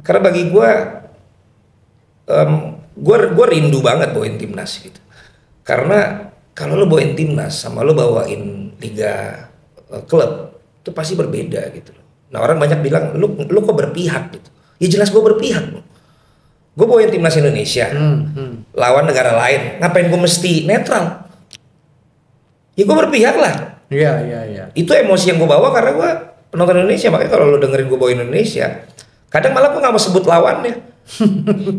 Karena bagi gue rindu banget bawain timnas gitu. Karena kalau lo bawain timnas sama lo bawain liga klub itu pasti berbeda gitu. Nah orang banyak bilang lu kok berpihak gitu. Ya jelas gue berpihak. Gue bawain timnas Indonesia lawan negara lain. Ngapain gue mesti netral? Ya gue berpihak lah. Iya. Itu emosi yang gue bawa karena gue penonton Indonesia. Makanya kalau lo dengerin gue bawain Indonesia, kadang malah gue nggak mau sebut lawannya.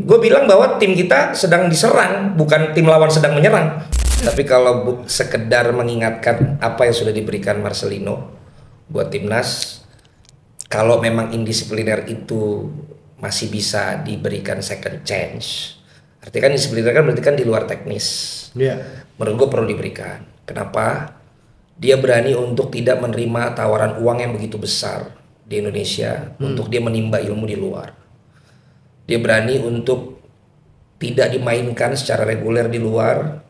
Gue bilang bahwa tim kita sedang diserang, bukan tim lawan sedang menyerang. Tapi kalau sekedar mengingatkan apa yang sudah diberikan Marcelino buat timnas, kalau memang indisipliner itu masih bisa diberikan second chance. Artinya kan indisipliner kan berarti kan di luar teknis. Iya. Menurut gue perlu diberikan. Kenapa? Dia berani untuk tidak menerima tawaran uang yang begitu besar di Indonesia untuk dia menimba ilmu di luar. Dia berani untuk tidak dimainkan secara reguler di luar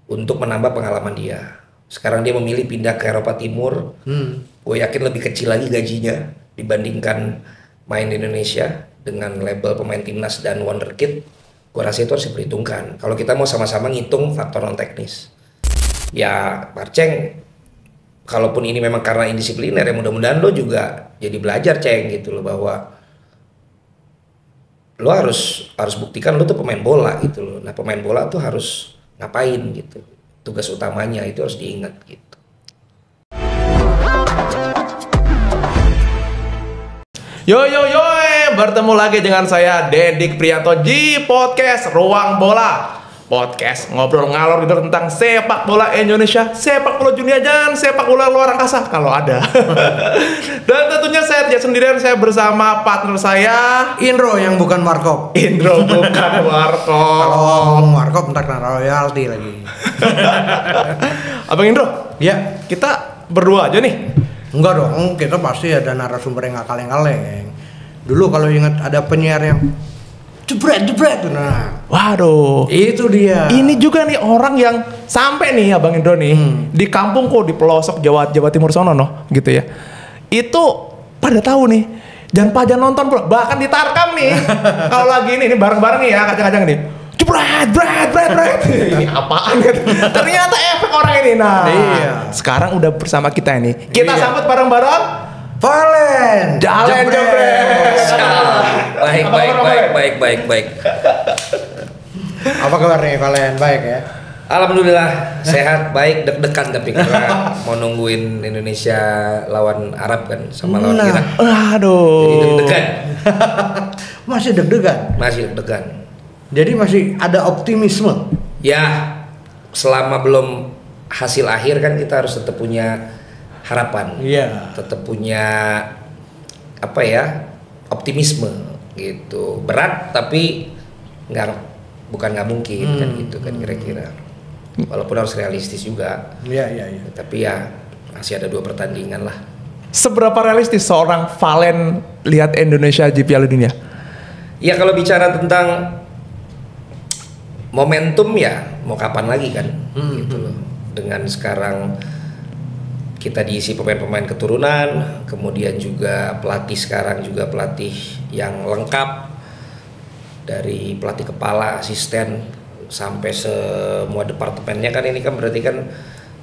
untuk menambah pengalaman dia. Sekarang dia memilih pindah ke Eropa Timur. Gue yakin lebih kecil lagi gajinya dibandingkan main di Indonesia dengan label pemain timnas dan wonderkid. Gue rasa itu harus diperhitungkan. Kalau kita mau sama-sama ngitung faktor non teknis, ya Marceng, kalaupun ini memang karena indisipliner, ya mudah-mudahan lo juga jadi belajar Ceng gitu loh, bahwa lo harus buktikan lo tuh pemain bola gitu loh. Nah pemain bola tuh harus ngapain gitu, tugas utamanya itu harus diingat gitu. Yo, bertemu lagi dengan saya Dedik Prianto di podcast Ruang Bola. Podcast ngobrol ngalor gitu tentang sepak bola Indonesia, sepak bola dunia, dan sepak bola luar angkasa kalau ada. Dan tentunya saya tidak sendirian, saya bersama partner saya Indro yang bukan Warkop. Indro bukan Warkop. Kalau ngomong Warkop ntar kena royalti lagi. Abang Indro, Ya, kita berdua aja nih. enggak dong, kita pasti ada narasumber yang nggak kaleng-kaleng. Dulu kalau ingat ada penyiar yang jebret, nah Waduh, itu dia. ini juga nih orang yang sampai nih Abang Indro nih di kampung kok di pelosok Jawa Timur sono no gitu ya. Itu pada tahu nih. Jangan nonton bro, bahkan di Tarkam nih. Kalau lagi ini bareng-bareng nih ya, kacang-kacang nih. Jebret. Ini apaan gitu. Ternyata efek orang ini. Nah, iya. Sekarang udah bersama kita ini. Kita Iya. sambut bareng-bareng Valen Jebret. Baik. Apa kabar nih Valen? Baik ya? Alhamdulillah sehat, baik, deg-degan tapi karena mau nungguin Indonesia lawan Arab kan sama lawan Nah. Irak. Aduh. Jadi deg-degan. Masih deg-degan? Masih deg-degan. Jadi masih ada optimisme? Ya, selama belum hasil akhir kan kita harus tetap punya harapan. Iya. Tetap punya apa ya? Optimisme gitu. Berat tapi bukan nggak mungkin kan gitu kan kira-kira. Walaupun harus realistis juga. Iya. Tapi ya masih ada 2 pertandingan lah. Seberapa realistis seorang Valen lihat Indonesia di Piala Dunia? Ya kalau bicara tentang momentum ya mau kapan lagi kan gitu loh. Dengan sekarang kita diisi pemain-pemain keturunan, kemudian juga pelatih sekarang juga pelatih yang lengkap, dari pelatih kepala, asisten sampai semua departemennya kan. Ini kan berarti kan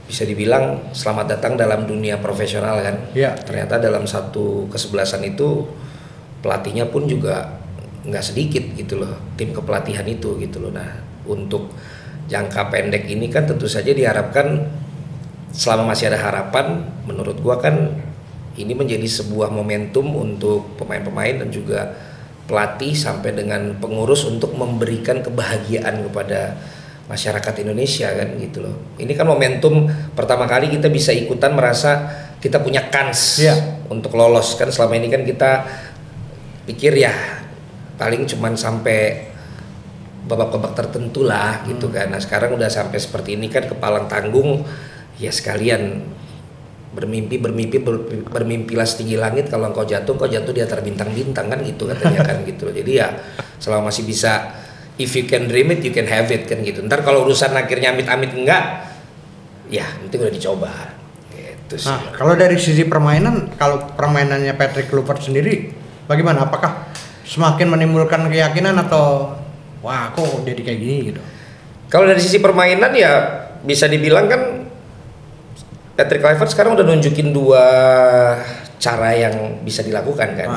bisa dibilang selamat datang dalam dunia profesional kan. Iya. Ternyata dalam satu kesebelasan itu pelatihnya pun juga nggak sedikit gitu loh, tim kepelatihan itu gitu loh. Nah untuk jangka pendek ini kan tentu saja diharapkan, selama masih ada harapan, menurut gua kan ini menjadi sebuah momentum untuk pemain-pemain dan juga pelatih sampai dengan pengurus untuk memberikan kebahagiaan kepada masyarakat Indonesia kan gitu loh. Ini kan momentum pertama kali kita bisa ikutan, merasa kita punya kans untuk lolos kan. Selama ini kan kita pikir ya paling cuman sampai babak-babak tertentu lah gitu kan. Nah sekarang udah sampai seperti ini kan, kepalang tanggung ya, sekalian bermimpilah setinggi langit, kalau engkau jatuh di atas bintang-bintang kan gitu katanya kan gitu loh. Jadi ya selama masih bisa, if you can dream it you can have it kan gitu. Ntar kalau urusan akhirnya amit-amit enggak, ya nanti udah dicoba gitu sih. Nah, kalau dari sisi permainan, kalau permainannya Patrick Kluivert sendiri bagaimana? Apakah semakin menimbulkan keyakinan atau wah kok jadi kayak gini gitu? Kalau dari sisi permainan ya bisa dibilang kan Patrick Kluivert sekarang udah nunjukin dua cara yang bisa dilakukan kan.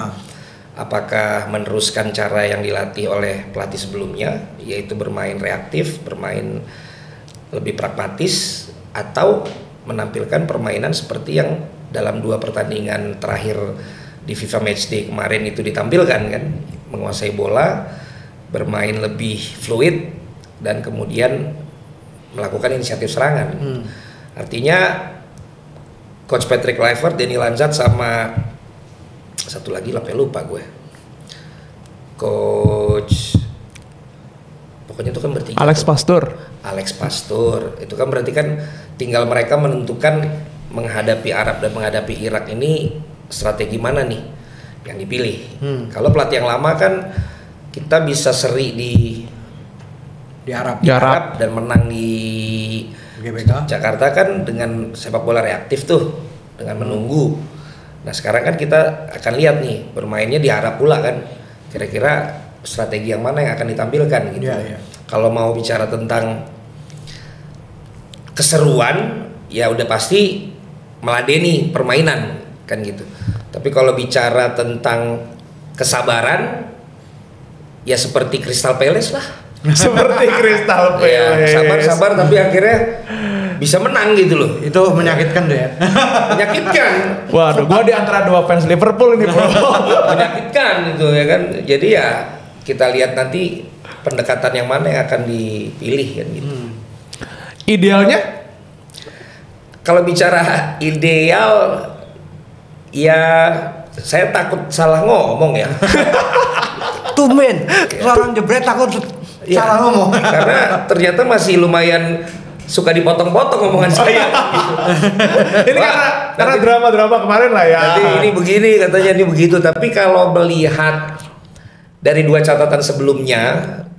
Apakah meneruskan cara yang dilatih oleh pelatih sebelumnya, yaitu bermain reaktif, bermain lebih pragmatis, atau menampilkan permainan seperti yang dalam 2 pertandingan terakhir di FIFA Matchday kemarin itu ditampilkan kan, menguasai bola, bermain lebih fluid, dan kemudian melakukan inisiatif serangan. Artinya Coach Patrick Kluivert, Danny Lanzat, sama satu lagi lupa gue, Coach pokoknya itu kan bertiga. Alex Pastur itu kan berarti kan tinggal mereka menentukan menghadapi Arab dan menghadapi Irak ini strategi mana nih yang dipilih. Kalau pelatih yang lama kan kita bisa seri di Arab dan menang di GBK Jakarta kan dengan sepak bola reaktif tuh, dengan menunggu. Nah sekarang kan kita akan lihat nih bermainnya di Arab pula kan, kira-kira strategi yang mana yang akan ditampilkan gitu. Kalau mau bicara tentang keseruan ya udah pasti meladeni permainan kan gitu. Tapi kalau bicara tentang kesabaran ya seperti Crystal Palace lah. Seperti Crystal Palace. Ya, sabar tapi akhirnya bisa menang gitu loh. Itu menyakitkan deh ya. Menyakitkan. Waduh, gua di antara 2 fans Liverpool ini, bro. Menyakitkan gitu ya kan. Jadi ya kita lihat nanti pendekatan yang mana yang akan dipilih kan gitu. Idealnya? Kalau bicara ideal ya saya takut salah ngomong ya. Tuh men, seorang jebret takut salah ngomong. Karena ternyata masih lumayan suka dipotong-potong omongan saya. Gitu. Ini karena drama-drama kemarin lah ya. Nanti ini begini katanya ini begitu. Tapi kalau melihat dari 2 catatan sebelumnya,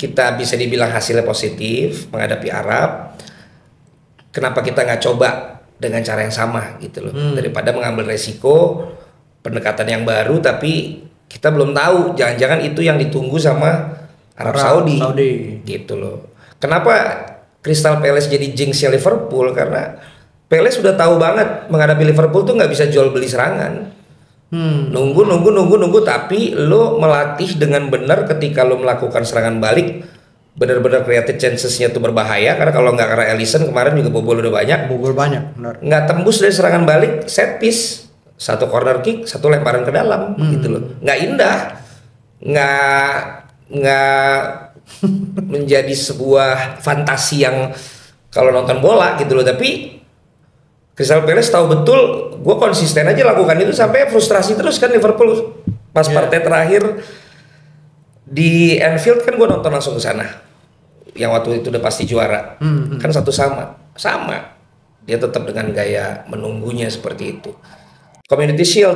kita bisa dibilang hasilnya positif menghadapi Arab. Kenapa kita nggak coba dengan cara yang sama gitu loh? Daripada mengambil resiko pendekatan yang baru, tapi kita belum tahu. Jangan-jangan itu yang ditunggu sama Arab Saudi. Gitu loh. Kenapa Crystal Palace jadi jinxnya Liverpool? Karena Palace sudah tahu banget menghadapi Liverpool tuh nggak bisa jual beli serangan. Nunggu, tapi lo melatih dengan benar ketika lo melakukan serangan balik, benar-benar creative chancesnya tuh berbahaya. Karena kalau nggak, karena Alisson kemarin juga bobol udah banyak. Benar. Nggak tembus dari serangan balik, set piece, 1 corner kick, 1 lemparan ke dalam, gitu loh. Nggak indah, nggak menjadi sebuah fantasi yang kalau nonton bola gitu loh. Tapi Crystal Palace tahu betul, gue konsisten aja lakukan itu sampai frustrasi terus kan Liverpool pas partai terakhir di Anfield kan gue nonton langsung ke sana, yang waktu itu udah pasti juara, kan 1-1 sama, dia tetap dengan gaya menunggunya seperti itu. Community Shield,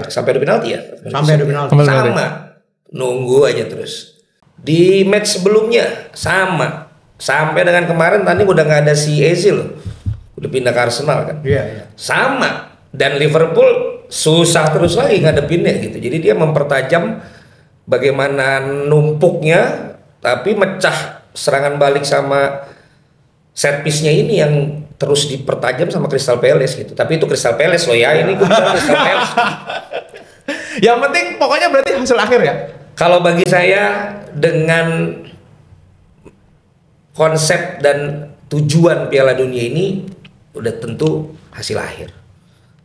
sampai ada penalti ya, sama, nunggu aja terus. Di match sebelumnya sama, sampai dengan kemarin tadi udah nggak ada si Eze loh. Udah pindah ke Arsenal kan, sama. Dan Liverpool susah terus lagi ngadepinnya gitu. Jadi dia mempertajam bagaimana numpuknya, tapi mecah serangan balik sama set piece-nya ini yang terus dipertajam sama Crystal Palace gitu. Tapi itu Crystal Palace loh ya, ini gue Crystal Palace. Yang penting pokoknya berarti hasil akhir ya. Kalau bagi saya dengan konsep dan tujuan Piala Dunia ini udah tentu hasil akhir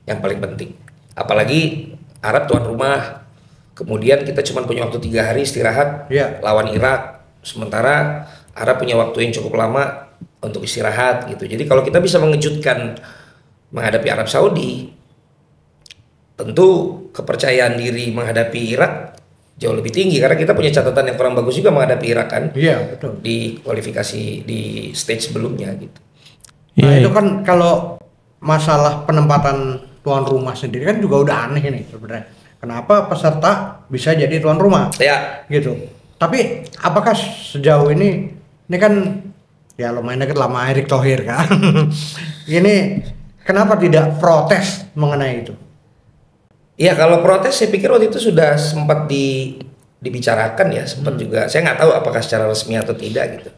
yang paling penting. Apalagi Arab tuan rumah, kemudian kita cuma punya waktu 3 hari istirahat lawan Irak, sementara Arab punya waktu yang cukup lama untuk istirahat gitu. Jadi kalau kita bisa mengejutkan menghadapi Arab Saudi, tentu kepercayaan diri menghadapi Irak jauh lebih tinggi, karena kita punya catatan yang kurang bagus juga menghadapi Irak kan. Betul. Di kualifikasi di stage sebelumnya gitu. Nah itu kan kalau masalah penempatan tuan rumah sendiri kan juga udah aneh nih sebenarnya. Kenapa peserta bisa jadi tuan rumah? Gitu. Tapi apakah sejauh ini kan ya lumayan dekat lama Erick Thohir kan. Ini kenapa tidak protes mengenai itu? Ya kalau protes saya pikir waktu itu sudah sempat dibicarakan ya, sempat juga. Saya nggak tahu apakah secara resmi atau tidak gitu.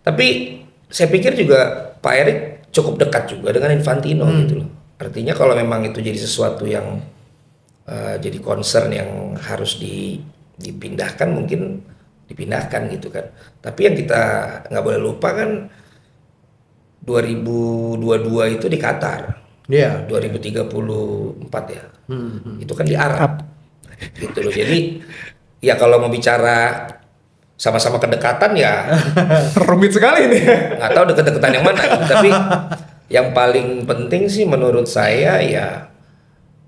Tapi saya pikir juga Pak Erik cukup dekat juga dengan Infantino gitu loh. Artinya kalau memang itu jadi sesuatu yang jadi concern yang harus dipindahkan, mungkin dipindahkan gitu kan. Tapi yang kita nggak boleh lupa kan 2022 itu di Qatar. Iya. 2034 ya. Itu kan di Arab. Gitu loh. Jadi ya kalau mau bicara sama-sama kedekatan ya rumit sekali nih. Nggak tahu deket-deketan yang mana gitu. Tapi yang paling penting sih menurut saya ya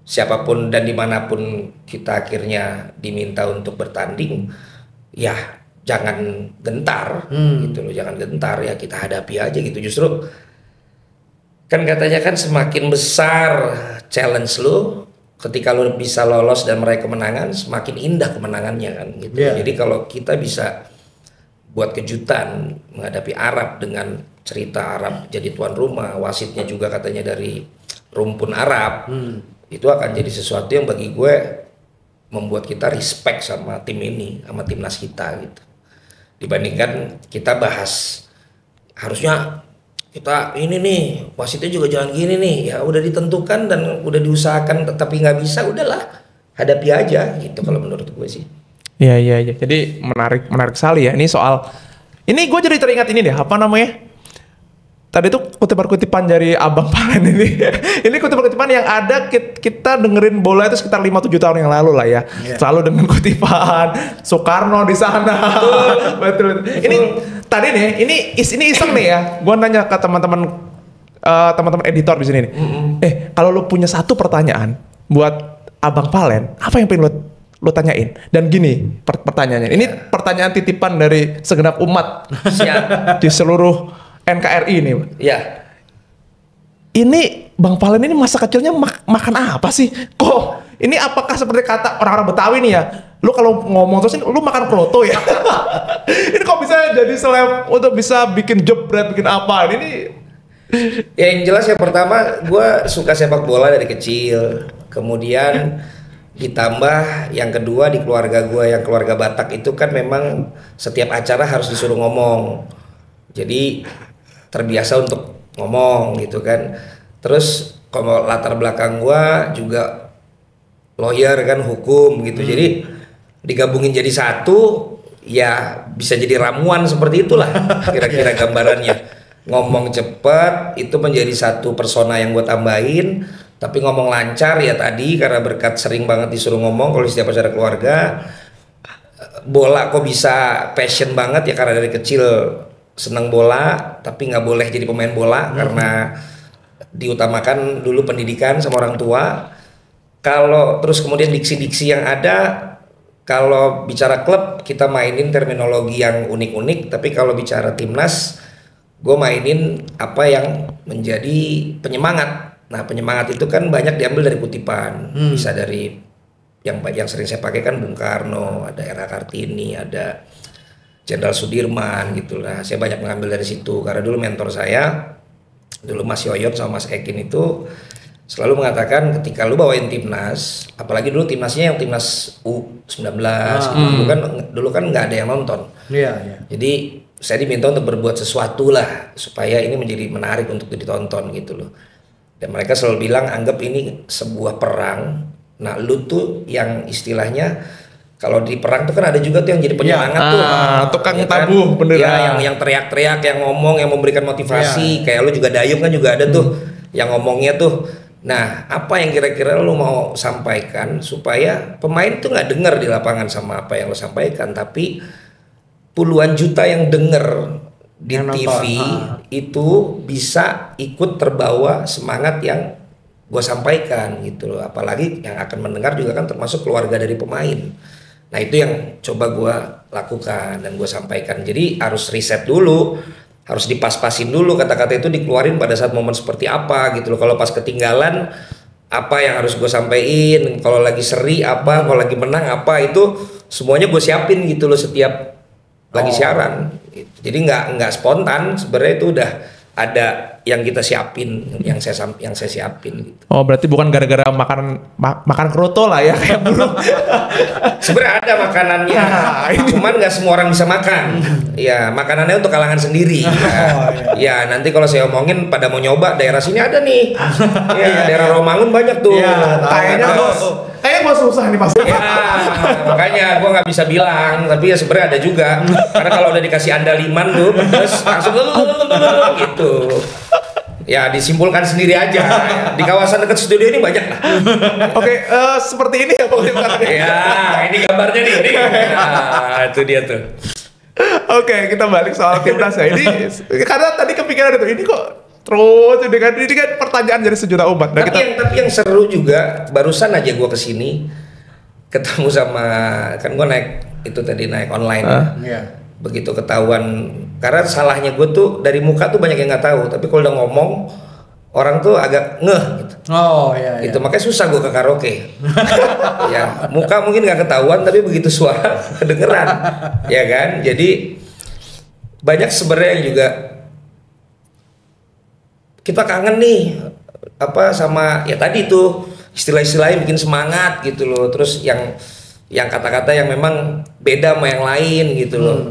siapapun dan dimanapun kita akhirnya diminta untuk bertanding, ya jangan gentar gitu loh, jangan gentar, ya kita hadapi aja gitu. Justru kan katanya kan semakin besar challenge lo, ketika lo bisa lolos dan meraih kemenangan, semakin indah kemenangannya kan gitu. Jadi kalau kita bisa buat kejutan menghadapi Arab dengan cerita Arab jadi tuan rumah, wasitnya juga katanya dari rumpun Arab, itu akan jadi sesuatu yang bagi gue membuat kita respect sama tim ini, sama timnas kita gitu. Dibandingkan kita bahas harusnya kita ini nih wasitnya juga jangan gini nih, ya udah ditentukan dan udah diusahakan tetapi nggak bisa, udahlah hadapi aja gitu kalau menurut gue sih. Iya. Jadi menarik sekali ya ini soal. Ini gue jadi teringat ini deh, apa namanya? Tadi tuh kutipan-kutipan dari Abang Palen ini. Ini kutipan-kutipan yang ada kita dengerin bola itu sekitar 5-7 tahun yang lalu lah ya. Selalu dengan kutipan Soekarno di sana. Betul. Ini tadi nih, ini iseng nih ya. Gue nanya ke teman-teman editor di sini nih. Kalau lu punya satu pertanyaan buat Abang Palen, apa yang pengen lo tanyain? Dan gini pertanyaannya. Ini pertanyaan titipan dari segenap umat di seluruh NKRI ini. Ya. Ini Bang Palen ini masa kecilnya makan apa sih? Kok ini apakah seperti kata orang-orang Betawi nih ya? Lu kalau ngomong terus ini lu makan kroto ya? Ini kok bisa jadi seleb untuk bisa bikin jebret, bikin apa? Ini ya yang jelas yang pertama gue suka sepak bola dari kecil. Kemudian ditambah yang kedua di keluarga gue yang keluarga Batak itu kan memang setiap acara harus disuruh ngomong. Jadi terbiasa untuk ngomong gitu kan. Terus kalau latar belakang gue juga lawyer kan, hukum gitu. Jadi digabungin jadi satu ya bisa jadi ramuan seperti itulah kira-kira gambarannya. Ngomong cepet itu menjadi satu persona yang gue tambahin. Tapi ngomong lancar ya tadi karena berkat sering banget disuruh ngomong kalau di setiap acara keluarga. Bola kok bisa passion banget ya karena dari kecil seneng bola tapi nggak boleh jadi pemain bola karena diutamakan dulu pendidikan sama orang tua. Kalau terus kemudian diksi-diksi yang ada, kalau bicara klub kita mainin terminologi yang unik-unik, tapi kalau bicara timnas gue mainin apa yang menjadi penyemangat. Nah penyemangat itu kan banyak diambil dari kutipan, bisa dari yang sering saya pakai kan Bung Karno, ada Era Kartini, ada Jenderal Sudirman gitu lah. Saya banyak mengambil dari situ karena dulu mentor saya, dulu Mas Yoyot sama Mas Ekin itu selalu mengatakan ketika lu bawain timnas, apalagi dulu timnasnya yang timnas U19 gitu, dulu kan nggak ada yang nonton. Jadi saya diminta untuk berbuat sesuatu lah supaya ini menjadi menarik untuk ditonton gitu loh. Dan mereka selalu bilang anggap ini sebuah perang. Nah lu tuh yang istilahnya kalau di perang tuh kan ada juga tuh yang jadi penyemangat tuh. Tukang ya tabuh kan? Ya, yang teriak-teriak, yang ngomong, yang memberikan motivasi. Kayak lu juga Dayung kan juga ada tuh yang ngomongnya tuh. Nah apa yang kira-kira lu mau sampaikan supaya pemain tuh nggak dengar di lapangan sama apa yang lu sampaikan, tapi puluhan juta yang denger di TV itu bisa ikut terbawa semangat yang gue sampaikan gitu loh. Apalagi yang akan mendengar juga kan termasuk keluarga dari pemain. Nah itu yang coba gue lakukan dan gue sampaikan. Jadi harus riset dulu, harus dipas-pasin dulu kata-kata itu dikeluarin pada saat momen seperti apa gitu loh. Kalau pas ketinggalan apa yang harus gue sampaikan, kalau lagi seri apa, kalau lagi menang apa, itu semuanya gue siapin gitu loh setiap lagi siaran. Jadi nggak spontan, sebenarnya itu udah ada yang kita siapin, yang saya siapin gitu. Oh, berarti bukan gara-gara makan kroto lah ya kayak burung. Sebenarnya ada makanannya, cuman nggak semua orang bisa makan. Ya, makanannya untuk kalangan sendiri. Ya, nanti kalau saya omongin pada mau nyoba daerah sini ada nih. Ya, daerah Romangun banyak tuh. Kayaknya bos susah nih pasti. Ya, makanya gua nggak bisa bilang, tapi ya sebenarnya ada juga. Karena kalau udah dikasih andaliman tuh pedes langsung gitu. Ya disimpulkan sendiri aja. Di kawasan dekat studio ini banyak lah. Oke, seperti ini ya pokoknya. Ya, ini gambarnya nih. Nah, itu dia tuh. Oke, kita balik soal timnas ya. Ini karena tadi kepikiran itu, ini kok terus ini kan pertanyaan dari sejuta umat. Nah, tapi yang seru juga, barusan aja gua kesini ketemu sama, kan gua naik online. Iya. Begitu ketahuan, karena salahnya gue tuh dari muka tuh banyak yang nggak tahu, tapi kalau udah ngomong orang tuh agak ngeh gitu. Oh iya. Itu makanya susah gue ke karaoke. Ya muka mungkin nggak ketahuan, tapi begitu suara kedengeran, ya kan. Jadi banyak sebenarnya yang juga kita kangen nih sama ya tadi tuh istilah-istilah yang bikin semangat gitu loh. Terus yang kata-kata yang memang beda sama yang lain gitu loh.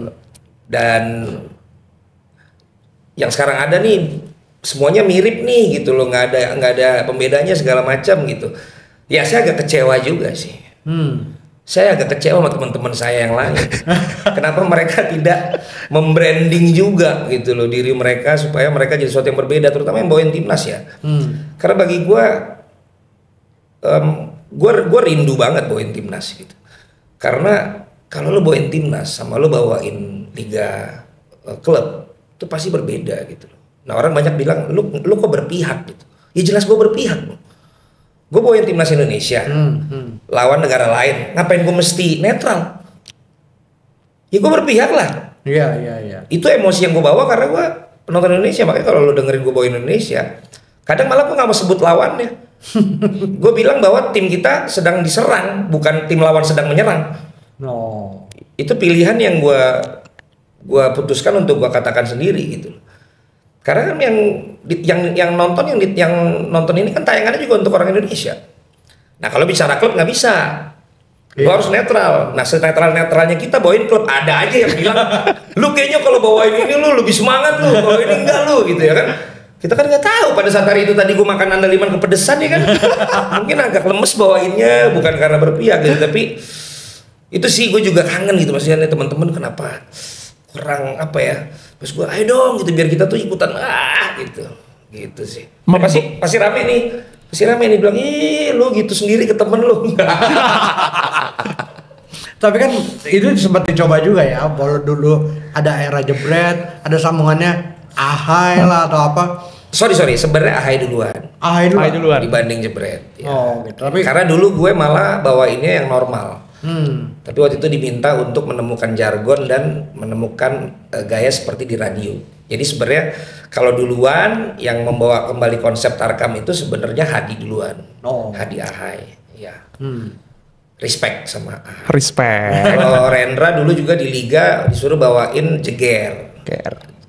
Dan yang sekarang ada nih semuanya mirip nih gitu loh, nggak ada pembedanya segala macam gitu. Ya saya agak kecewa juga sih. Saya agak kecewa sama teman-teman saya yang lain. Kenapa mereka tidak membranding juga gitu loh diri mereka supaya mereka jadi sesuatu yang berbeda, terutama yang bawain timnas ya. Karena bagi gue rindu banget bawain timnas gitu. Karena kalau lo bawain timnas sama lo bawain liga klub itu pasti berbeda gitu. Nah orang banyak bilang lu kok berpihak gitu. Ya jelas gue berpihak. Gue bawain timnas Indonesia lawan negara lain. Ngapain gue mesti netral? Ya gue berpihak lah. Iya. Itu emosi yang gue bawa karena gue penonton Indonesia. Makanya kalau lo dengerin gue bawain Indonesia, kadang malah gue nggak mau sebut lawannya. Gue bilang bahwa tim kita sedang diserang, bukan tim lawan sedang menyerang. No. Itu pilihan yang gue putuskan untuk gue katakan sendiri gitu. Karena kan yang nonton ini kan tayangannya juga untuk orang Indonesia. Nah kalau bicara klub nggak bisa, lo harus netral. Nah senetral-netralnya kita bawain klub, ada aja yang bilang, lu kayaknya kalau bawain ini lu lebih semangat lu, kalau ini enggak lu gitu ya kan. Kita kan nggak tahu pada saat hari itu tadi gue makan andaliman kepedesan ya kan. Mungkin agak lemes bawainnya, bukan karena berpihak gitu, tapi itu sih gue juga kangen gitu maksudnya teman-teman kenapa kurang apa ya. Pas gue ayo dong gitu biar kita tuh ikutan gitu sih. Pasti rame nih bilang lu gitu sendiri ke temen lu. Tapi kan itu sempat dicoba juga ya, kalau dulu ada era jebret, ada sambungannya Ahai lah atau apa. Sorry, sebenarnya Ahai duluan dibanding jebret ya. Oh gitu. Tapi karena dulu gue malah bawainnya yang normal. Tapi waktu itu diminta untuk menemukan jargon dan menemukan gaya seperti di radio. Jadi sebenarnya kalau duluan yang membawa kembali konsep Tarkam itu sebenarnya Hadi duluan. Hadi Ahai, ya. Respect sama Ahai. Respect. Kalau Rendra dulu juga di Liga disuruh bawain Jeger.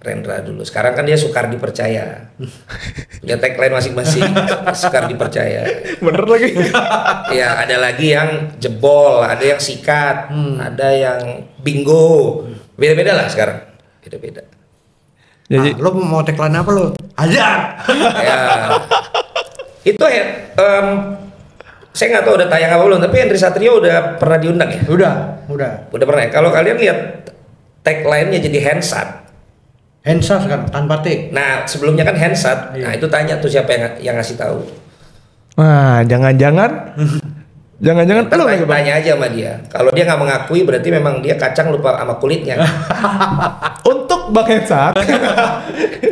Rendra dulu. Sekarang kan dia Sukardi Percaya. Punya tagline masing-masing. Sukardi Percaya. Bener lagi. Ya ada lagi yang jebol, ada yang sikat, ada yang bingo. Beda-beda lah sekarang. Beda-beda. Jadi lo mau tagline apa lo? Ajar. Ya. Itu saya nggak tahu udah tayang apa belum, tapi Henry Satrio udah pernah diundang ya? Udah pernah ya. Kalau kalian lihat tagline-nya jadi handsat. Handsat kan tanpa T. Nah sebelumnya kan handsat. Iya. Nah itu tanya tuh siapa yang ngasih tahu. Wah jangan-jangan Lu tanya aja sama dia. Kalau dia nggak mengakui berarti memang dia kacang lupa sama kulitnya. Untuk Bang Hensat.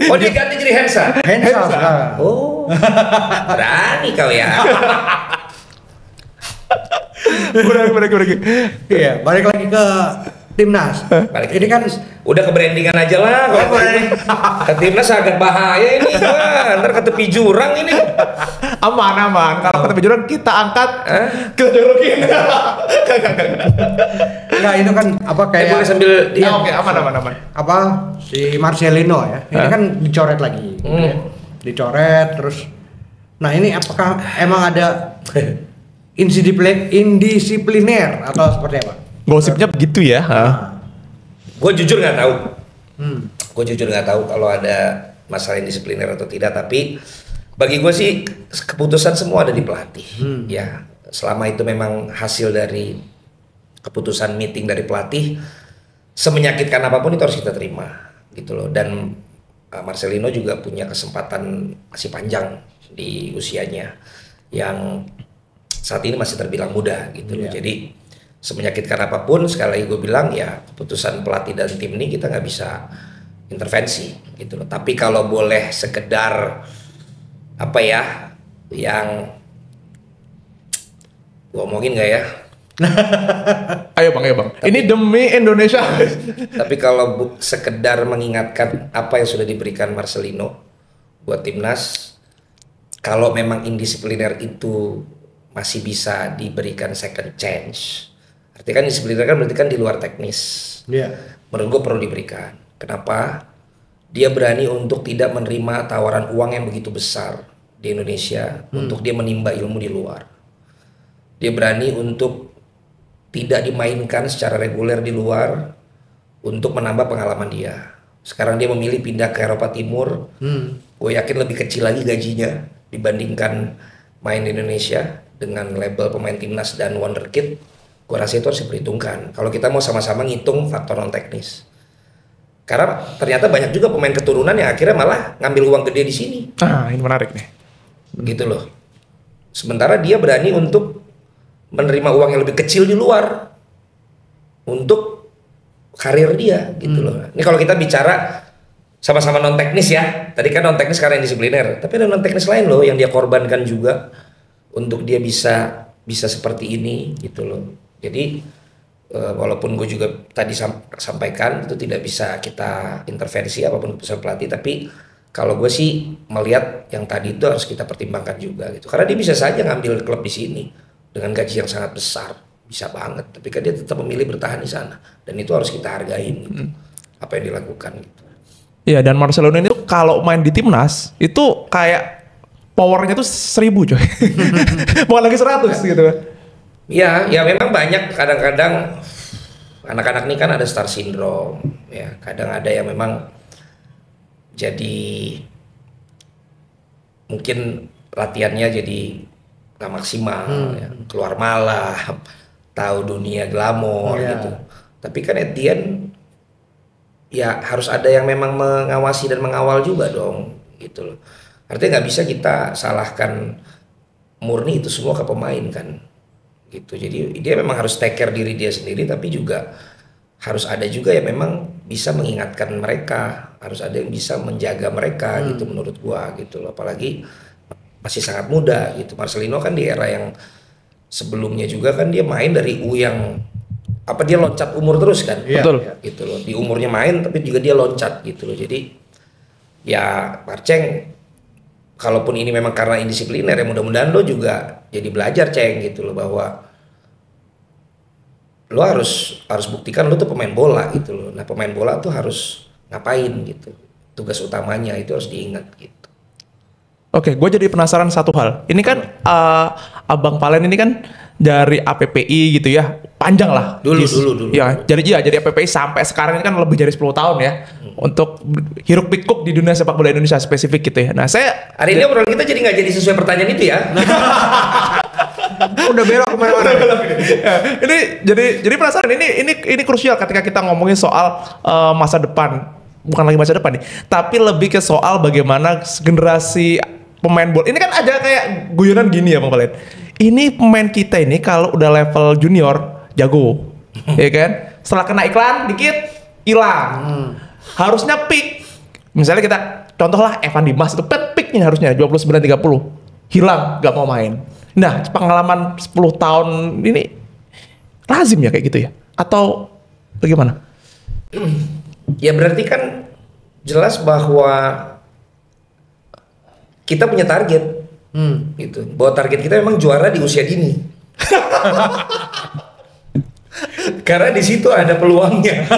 Oh dia ganti jadi handsat. Oh berani kau ya. Iya, balik lagi ke timnas. Balik Ini kan udah ke brandingan aja lah. Ke timnas agak bahaya ini. Wah, ntar ke tepi jurang ini. Aman. Kalau ke tepi jurang kita angkat, kita jorokin. Enggak, itu kan apa kayak boleh sambil dia. Oke, aman. Apa si Marcelino ya. Ini kan dicoret lagi. Gitu ya. Dicoret terus. Nah, ini apakah emang ada indisipliner atau seperti apa? Gosipnya begitu ya. Gue jujur nggak tahu. Gue jujur nggak tahu kalau ada masalah indisipliner atau tidak. Tapi bagi gue sih keputusan semua ada di pelatih. Ya, selama itu memang hasil dari keputusan meeting dari pelatih, semenyakitkan apapun itu harus kita terima, gitu loh. Dan Marcelino juga punya kesempatan masih panjang di usianya, yang saat ini masih terbilang muda, gitu loh. Jadi semenyakitkan apapun, sekali lagi gue bilang ya keputusan pelatih dan tim ini kita nggak bisa intervensi, gitu loh. Tapi kalau boleh sekedar apa ya yang gue omongin nggak ya? Ayo bang. Ini demi Indonesia. Tapi kalau sekedar mengingatkan apa yang sudah diberikan Marcelino buat timnas, kalau memang indisipliner itu masih bisa diberikan second chance. Artinya kan indisipliner kan berarti kan di luar teknis. Menurut gue perlu diberikan. Kenapa? Dia berani untuk tidak menerima tawaran uang yang begitu besar di Indonesia untuk dia menimba ilmu di luar. Dia berani untuk tidak dimainkan secara reguler di luar untuk menambah pengalaman dia. Sekarang dia memilih pindah ke Eropa Timur. Gue yakin lebih kecil lagi gajinya dibandingkan main di Indonesia dengan label pemain timnas dan wonderkid. Gue rasa itu harus diperhitungkan kalau kita mau sama-sama ngitung faktor non teknis. Karena ternyata banyak juga pemain keturunan yang akhirnya malah ngambil uang gede di sini. Ini menarik nih. Gitu loh. Sementara dia berani untuk menerima uang yang lebih kecil di luar untuk karir dia, gitu loh. Ini kalau kita bicara sama-sama non teknis ya. Tadi kan non teknis karena disipliner, tapi ada non teknis lain loh yang dia korbankan juga untuk dia bisa seperti ini, gitu loh. Jadi walaupun gue juga tadi sampaikan itu tidak bisa kita intervensi apapun keputusan pelatih, tapi kalau gue sih melihat yang tadi itu harus kita pertimbangkan juga, gitu. Karena dia bisa saja ngambil klub di sini dengan gaji yang sangat besar, bisa banget. Tapi kan dia tetap memilih bertahan di sana, dan itu harus kita hargain, gitu. Apa yang dilakukan, gitu. Iya, dan Marcelino ini tuh kalau main di timnas itu kayak powernya tuh 1000 coy. Bukan lagi 100 gitu. Ya memang banyak kadang-kadang anak-anak ini kan ada star syndrome ya. Kadang ada yang memang jadi mungkin latihannya jadi nggak maksimal ya. Keluar malam, tahu dunia glamor gitu. Tapi kan at the end ya harus ada yang memang mengawasi dan mengawal juga dong, gitu loh. Artinya nggak bisa kita salahkan murni itu semua ke pemain kan, gitu. Jadi dia memang harus take care diri dia sendiri, tapi juga harus ada juga yang memang bisa mengingatkan mereka, harus ada yang bisa menjaga mereka, gitu menurut gua, gitu loh. Apalagi masih sangat muda, gitu. Marcelino kan di era yang sebelumnya juga kan dia main dari U yang dia loncat umur terus kan, betul, gitu loh. Di umurnya main, tapi juga dia loncat, gitu loh. Jadi ya Marceng, kalaupun ini memang karena indisipliner ya mudah-mudahan lo juga jadi belajar Ceng, gitu loh, bahwa lo harus buktikan lo tuh pemain bola, gitu loh. Nah pemain bola tuh harus ngapain, gitu. Tugas utamanya itu harus diingat, gitu. Oke, gue jadi penasaran satu hal. Ini kan Abang Palen ini kan dari APPI gitu ya, panjang lah. Dulu. Ya, jadi APPI sampai sekarang ini kan lebih dari 10 tahun ya, untuk hiruk pikuk di dunia sepak bola Indonesia spesifik gitu ya. Nah saya hari ini obrolan kita jadi nggak jadi sesuai pertanyaan itu ya. Udah belok kemana-mana. Ini jadi penasaran, ini krusial ketika kita ngomongin soal masa depan. Bukan lagi masa depan nih, tapi lebih ke soal bagaimana generasi pemain bola. Ini kan ada kayak guyonan gini ya Bang Palen. Ini pemain kita ini kalau udah level junior jago, ya kan? Setelah kena iklan dikit hilang. Harusnya peak. Misalnya kita contohlah Evan Dimas itu peaknya harusnya 29-30, hilang, gak mau main. Nah pengalaman 10 tahun ini lazim ya kayak gitu ya? Atau Bagaimana? Ya berarti kan jelas bahwa kita punya target, gitu. Bahwa target kita memang juara di usia dini. Karena di situ ada peluangnya.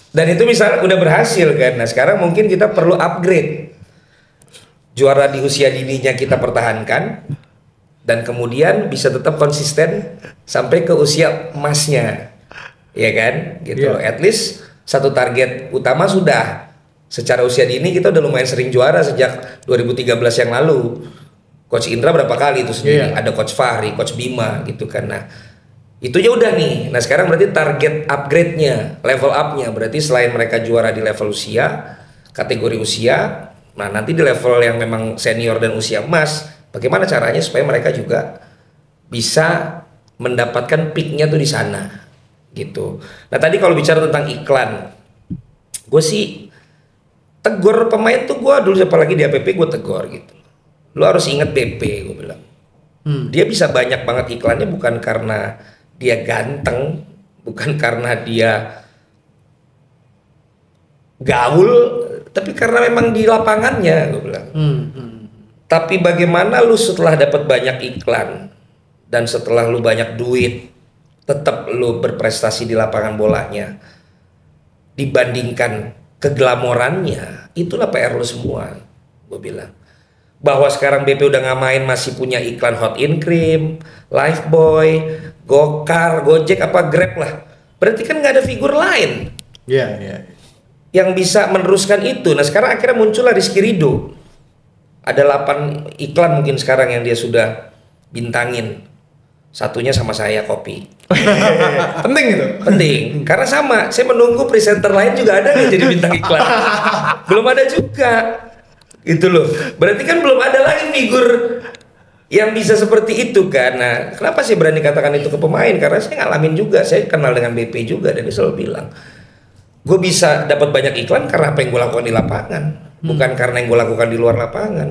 Dan itu misalnya udah berhasil kan. Nah sekarang mungkin kita perlu upgrade. Juara di usia dininya kita pertahankan, dan kemudian bisa tetap konsisten sampai ke usia emasnya, ya kan? Gitu. At least satu target utama sudah. Secara usia dini kita udah lumayan sering juara sejak 2013 yang lalu. Coach Indra berapa kali itu sendiri, ada Coach Fahri, Coach Bima gitu kan. Nah itu ya udah nih. Nah sekarang berarti target upgrade-nya, level up-nya, berarti selain mereka juara di level usia, kategori usia, nah nanti di level yang memang senior dan usia emas, bagaimana caranya supaya mereka juga bisa mendapatkan peak-nya tuh di sana, gitu. Nah tadi kalau bicara tentang iklan, gue sih tegur pemain tuh gue dulu, apalagi di APP gue tegur gitu. Lu harus inget BP, gue bilang. Dia bisa banyak banget iklannya bukan karena dia ganteng, bukan karena dia gaul, tapi karena memang di lapangannya, gue bilang. Tapi bagaimana lu setelah dapat banyak iklan dan setelah lu banyak duit, tetap lu berprestasi di lapangan bolanya, dibandingkan keglamorannya, itulah PR lu semua, gue bilang. Bahwa sekarang BP udah nggak main, masih punya iklan Hot in Cream, Lifebuoy, Gokar, Gojek, apa Grab lah. Berarti kan nggak ada figur lain. Yang bisa meneruskan itu. Nah sekarang akhirnya muncullah Rizky Ridho. Ada 8 iklan mungkin sekarang yang dia sudah bintangin. Satunya sama saya, kopi. Penting itu? Penting, karena sama, saya menunggu presenter lain juga ada nggak jadi bintang iklan. Belum ada juga. Itu loh. Berarti kan belum ada lagi figur yang bisa seperti itu kan. Nah kenapa saya berani katakan itu ke pemain? Karena saya ngalamin juga, saya kenal dengan BP juga, dan dia selalu bilang, gue bisa dapat banyak iklan karena apa yang gue lakukan di lapangan, bukan karena yang gue lakukan di luar lapangan.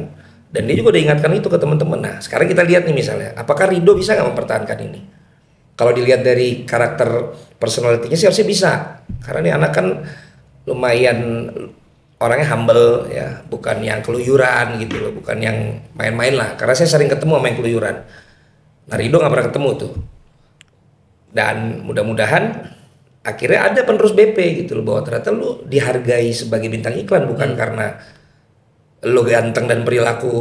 Dan dia juga udah ingatkan itu ke teman-teman. Nah sekarang kita lihat nih misalnya, apakah Ridho bisa nggak mempertahankan ini? Kalau dilihat dari karakter personalitinya sih harusnya bisa, karena ini anak kan lumayan orangnya humble ya, bukan yang keluyuran gitu loh, bukan yang main-main lah. Karena saya sering ketemu sama yang keluyuran. Nah Ridho nggak pernah ketemu tuh. Dan mudah-mudahan akhirnya ada penerus BP gitu loh, bahwa ternyata lu dihargai sebagai bintang iklan bukan karena lu ganteng dan perilaku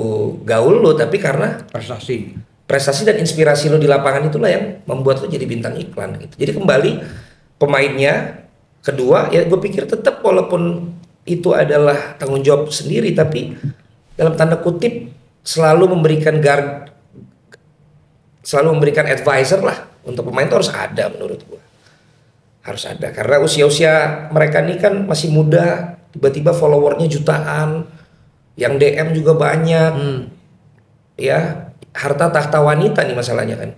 gaul lu, tapi karena prestasi dan inspirasi lu di lapangan itulah yang membuat lu jadi bintang iklan gitu. Jadi kembali pemainnya kedua ya, gue pikir tetap walaupun itu adalah tanggung jawab sendiri, tapi dalam tanda kutip selalu memberikan selalu memberikan advisor lah untuk pemain. Itu harus ada menurut gue. Harus ada, karena usia-usia mereka ini kan masih muda, tiba-tiba followernya jutaan, yang DM juga banyak, ya harta tahta wanita nih masalahnya kan.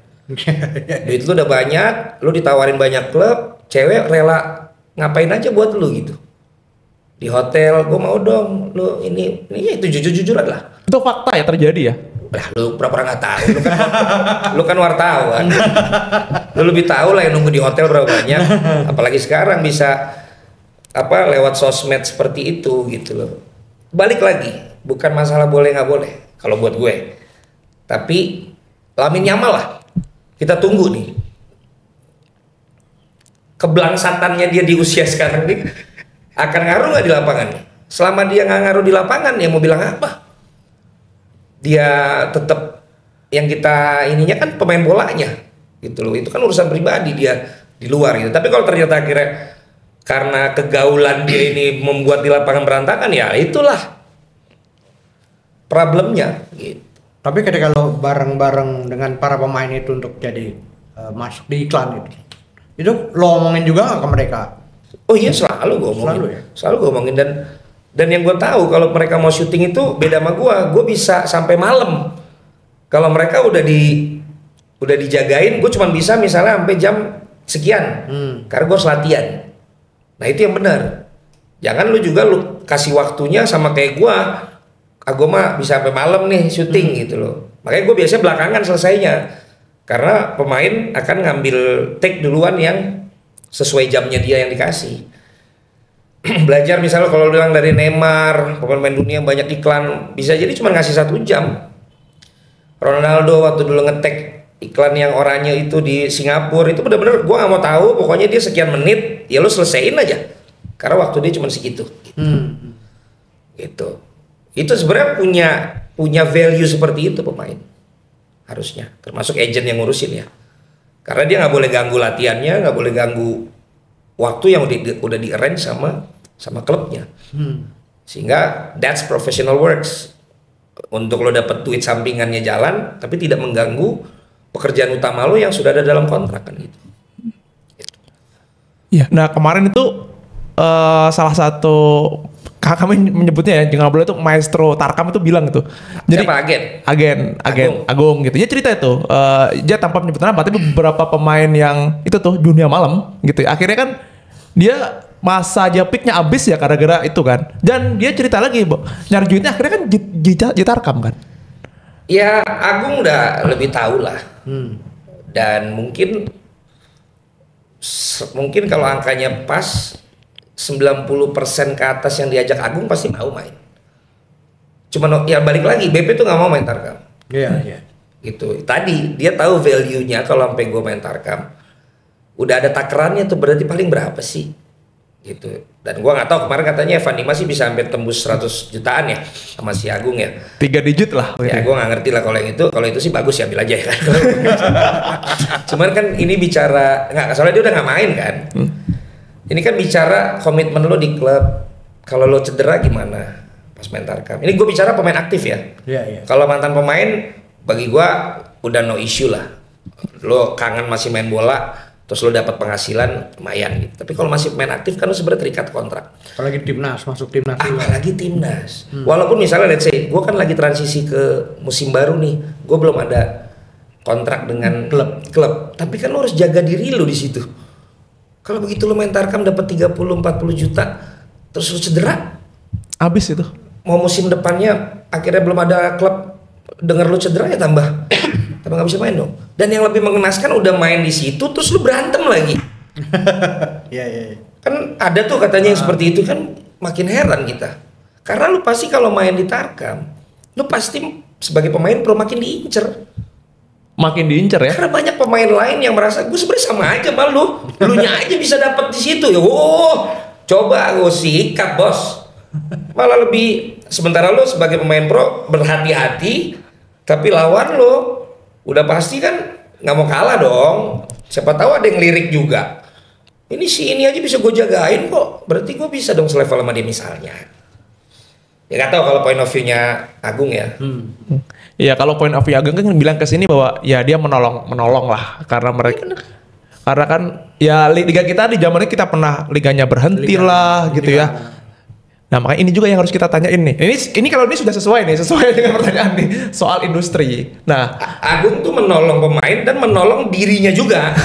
Duit lu udah banyak, lu ditawarin banyak klub, cewek rela ngapain aja buat lu gitu. Di hotel, gue mau dong, lu ini ya itu jujur-jujuran lah. Itu fakta ya, terjadi ya? Lah lu pura-pura nggak tahu, lu kan wartawan, lu lebih tahu lah yang nunggu di hotel berapa banyak, apalagi sekarang bisa apa lewat sosmed seperti itu gitu loh. Balik lagi, bukan masalah boleh nggak boleh kalau buat gue, tapi Lamine Yamal lah, kita tunggu nih keblangsatannya dia di usia sekarang nih akan ngaruh nggak di lapangan. Selama dia nggak ngaruh di lapangan, ya mau bilang apa? Dia tetap yang kita ininya kan pemain bolanya gitu loh, itu kan urusan pribadi dia di luar gitu. Tapi kalau ternyata akhirnya karena kegaulan dia ini membuat di lapangan berantakan, ya itulah problemnya gitu. Tapi ketika lo bareng-bareng dengan para pemain itu untuk jadi masuk di iklan itu lo ngomongin juga nggak ke mereka? Oh iya, selalu gue omongin, selalu gue omongin. Dan yang gue tahu kalau mereka mau syuting itu beda sama gue bisa sampai malam. Kalau mereka udah dijagain, gue cuma bisa misalnya sampai jam sekian, karena gue harus latihan. Nah itu yang benar. Jangan lu juga lu kasih waktunya sama kayak gue mah bisa sampai malam nih syuting gitu loh. Makanya gue biasanya belakangan selesainya, karena pemain akan ngambil take duluan yang sesuai jamnya dia yang dikasih. Belajar misalnya kalau bilang dari Neymar, pemain dunia banyak iklan, bisa jadi cuma ngasih 1 jam. Ronaldo waktu dulu ngetek iklan yang oranye itu di Singapura, itu benar-benar gue nggak mau tahu, pokoknya dia sekian menit, ya lo selesaiin aja, karena waktu dia cuma segitu. Gitu. Itu sebenarnya punya value seperti itu pemain, harusnya, termasuk agent yang ngurusin ya, karena dia nggak boleh ganggu latihannya, nggak boleh ganggu waktu yang udah di arrange sama klubnya, sehingga that's professional works. Untuk lo dapet duit sampingannya jalan, tapi tidak mengganggu pekerjaan utama lo yang sudah ada dalam kontrak kan gitu. Iya. Nah kemarin itu salah satu kami menyebutnya ya, jangan boleh itu Maestro Tarkam itu bilang gitu. Jadi siapa Agung gitu. Dia cerita itu, dia tanpa menyebut nama, tapi beberapa pemain yang itu tuh dunia malam gitu. Akhirnya kan dia masa aja peaknya abis ya gara-gara itu kan. Dan dia cerita lagi, nyari duitnya akhirnya kan di Tarkam kan. Ya Agung udah lebih tahu lah. Dan mungkin kalau angkanya pas 90% ke atas yang diajak Agung pasti mau main. Cuman ya balik lagi, BP tuh nggak mau main Tarkam. Iya. Gitu. Tadi dia tahu value-nya kalau sampai gue main Tarkam. Udah ada takerannya tuh, berarti paling berapa sih? Gitu. Dan gua nggak tahu, kemarin katanya Evan Dimas sih bisa sampai tembus 100 jutaan ya sama si Agung ya. 3 digit lah. Ya gua nggak ngerti lah kalau yang itu. Kalau itu sih bagus ya, ambil aja ya kan. Cuman kan ini bicara nggak, soalnya dia udah nggak main kan. Ini kan bicara komitmen lo di klub. Kalau lo cedera gimana pas main Tarkam? Ini gue bicara pemain aktif ya. Iya. Kalau mantan pemain, bagi gua udah no issue lah. Lo kangen masih main bola, terus lo dapat penghasilan lumayan gitu. Tapi kalau masih main aktif kan lo sebenarnya terikat kontrak. Apalagi timnas, masuk timnas. Apalagi timnas. Walaupun misalnya let's say gue kan lagi transisi ke musim baru nih, gue belum ada kontrak dengan klub. Tapi kan lo harus jaga diri lo di situ. Kalau begitu lo main Tarkam dapat 30-40 juta, terus lo cedera, abis itu. Mau musim depannya akhirnya belum ada klub dengar lo cedera ya tambah nggak bisa main dong. Dan yang lebih mengenaskan udah main di situ terus lu berantem lagi. Iya. Kan ada tuh katanya yang seperti itu, kan makin heran kita. Karena lu pasti kalau main di Tarkam, lu pasti sebagai pemain pro makin diincer. Makin diincer ya? Karena banyak pemain lain yang merasa gue sebenarnya sama aja sama lu. Lunya aja bisa dapat di situ ya. Coba gue sikat bos. Malah lebih, sementara lu sebagai pemain pro berhati-hati, tapi lawan lu udah pasti kan nggak mau kalah dong. Siapa tahu ada yang lirik juga. Ini aja bisa gue jagain kok. Berarti gue bisa dong selevel sama dia misalnya. Ya nggak tahu kalau point of view-nya Agung ya. Iya kalau point of view Agung kan bilang ke sini bahwa ya dia menolong lah karena mereka. Karena kan ya liga kita di zamannya kita pernah liganya berhenti lah gitu ya. Nah makanya ini juga yang harus kita tanyain nih. Ini kalau ini sudah sesuai dengan pertanyaan nih soal industri. Nah, Agung tuh menolong pemain dan menolong dirinya juga.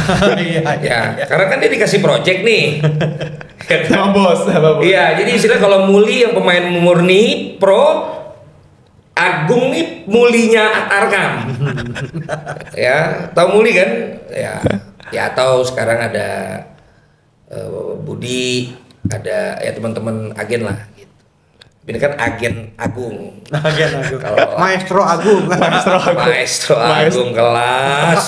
Ya, karena kan dia dikasih project nih. Sama bos. Iya, jadi istilah kalau Muli yang pemain murni pro, Agung nih mulinya Tarkam. Ya, tahu Muli kan? Ya tahu sekarang ada Budi, ada ya teman-teman agen lah. Ini kan agen Agung. Maestro Agung kelas.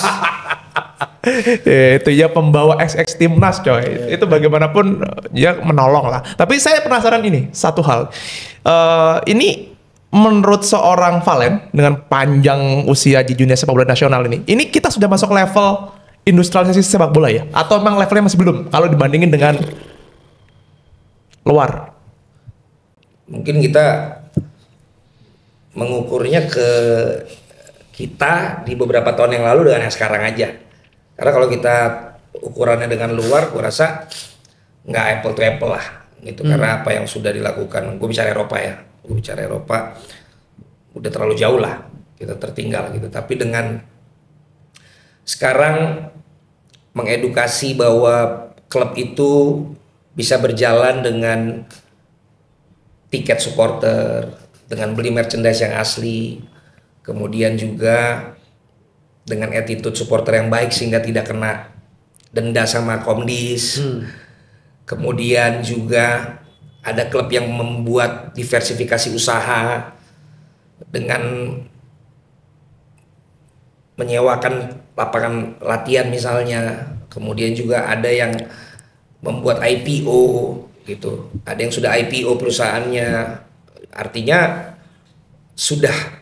Itu ya pembawa XX timnas coy. Itu bagaimanapun ya menolong lah. Tapi saya penasaran ini satu hal. Ini menurut seorang Valen dengan panjang usia di dunia sepak bola nasional ini kita sudah masuk level industrialisasi sepak bola ya? Atau memang levelnya masih belum? Kalau dibandingin dengan luar? Mungkin kita mengukurnya ke kita di beberapa tahun yang lalu dengan yang sekarang aja. Karena kalau kita ukurannya dengan luar, gue rasa nggak apple to apple lah gitu. Karena apa yang sudah dilakukan, gue bicara Eropa udah terlalu jauh lah, kita tertinggal gitu. Tapi dengan sekarang mengedukasi bahwa klub itu bisa berjalan dengan tiket supporter, dengan beli merchandise yang asli, kemudian juga dengan attitude supporter yang baik sehingga tidak kena denda sama Komdis. Kemudian juga ada klub yang membuat diversifikasi usaha dengan menyewakan lapangan latihan misalnya. Kemudian juga ada yang membuat IPO gitu. Ada yang sudah IPO perusahaannya. Artinya sudah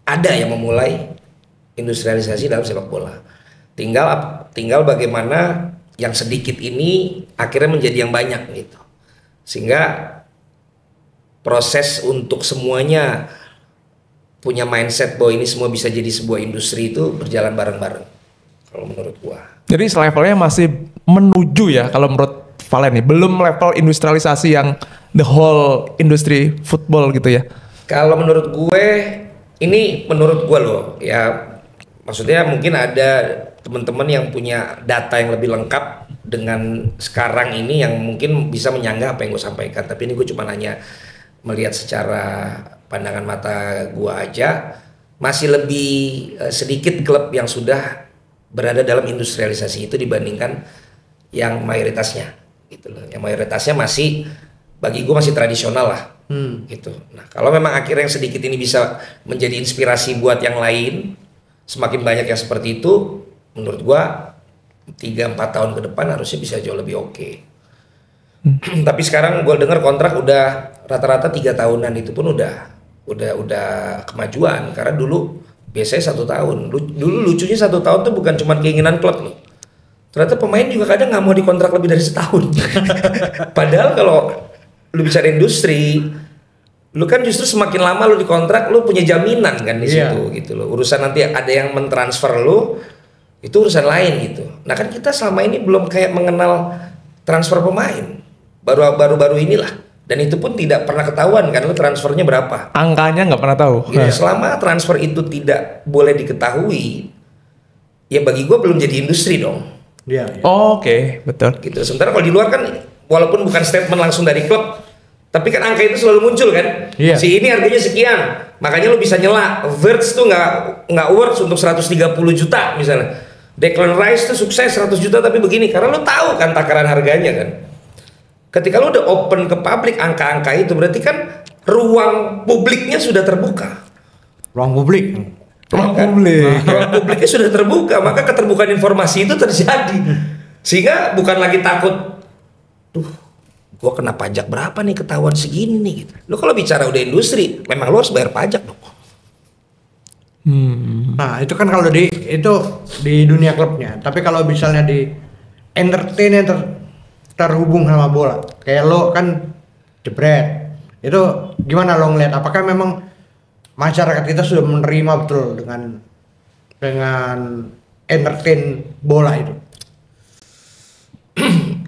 ada yang memulai industrialisasi dalam sepak bola. Tinggal bagaimana yang sedikit ini akhirnya menjadi yang banyak gitu. Sehingga proses untuk semuanya punya mindset bahwa ini semua bisa jadi sebuah industri itu berjalan bareng-bareng kalau menurut gua. Jadi levelnya masih menuju ya kalau menurut Valen nih, belum level industrialisasi yang the whole industri football gitu ya. Kalau menurut gue, ini menurut gue loh ya, maksudnya mungkin ada teman-teman yang punya data yang lebih lengkap dengan sekarang ini yang mungkin bisa menyanggah apa yang gue sampaikan. Tapi ini gue cuma hanya melihat secara pandangan mata gue aja, masih lebih sedikit klub yang sudah berada dalam industrialisasi itu dibandingkan yang mayoritasnya gitu loh. Yang mayoritasnya masih, bagi gue masih tradisional lah. Gitu. Nah, kalau memang akhirnya yang sedikit ini bisa menjadi inspirasi buat yang lain, semakin banyak yang seperti itu, menurut gua 3-4 tahun ke depan harusnya bisa jauh lebih oke. Tapi sekarang gua dengar kontrak udah rata-rata 3 tahunan, itu pun udah kemajuan, karena dulu biasanya 1 tahun. Dulu lucunya 1 tahun tuh bukan cuma keinginan klub loh. Ternyata pemain juga kadang nggak mau dikontrak lebih dari setahun. Padahal kalau lu bicara industri, lu kan justru semakin lama lu dikontrak, lu punya jaminan kan di situ gitu loh. Urusan nanti ada yang mentransfer lu, itu urusan lain gitu. Nah kan kita selama ini belum kayak mengenal transfer pemain, baru inilah. Dan itu pun tidak pernah ketahuan kan, lu transfernya berapa. Angkanya nggak pernah tahu. Gitu. Selama transfer itu tidak boleh diketahui, ya bagi gua belum jadi industri dong. Oke, betul. Gitu. Sementara kalau di luar kan, walaupun bukan statement langsung dari klub, tapi kan angka itu selalu muncul kan. Si ini harganya sekian, makanya lu bisa nyela Wirtz tuh nggak worth untuk 130 juta misalnya. Declan Rice tuh sukses 100 juta tapi begini, karena lu tahu kan takaran harganya kan. Ketika lu udah open ke publik angka-angka itu, berarti kan ruang publiknya sudah terbuka. Ruang publik Publiknya sudah terbuka, maka keterbukaan informasi itu terjadi. Sehingga bukan lagi takut, gua kena pajak berapa nih ketahuan segini nih gitu. Lu kalau bicara udah industri, memang lu harus bayar pajak dong. Nah itu kan kalau di dunia klubnya. Tapi kalau misalnya di entertain yang terhubung sama bola, kayak lo kan jebret, itu gimana lo ngeliat? Apakah memang masyarakat kita sudah menerima betul dengan entertain bola itu?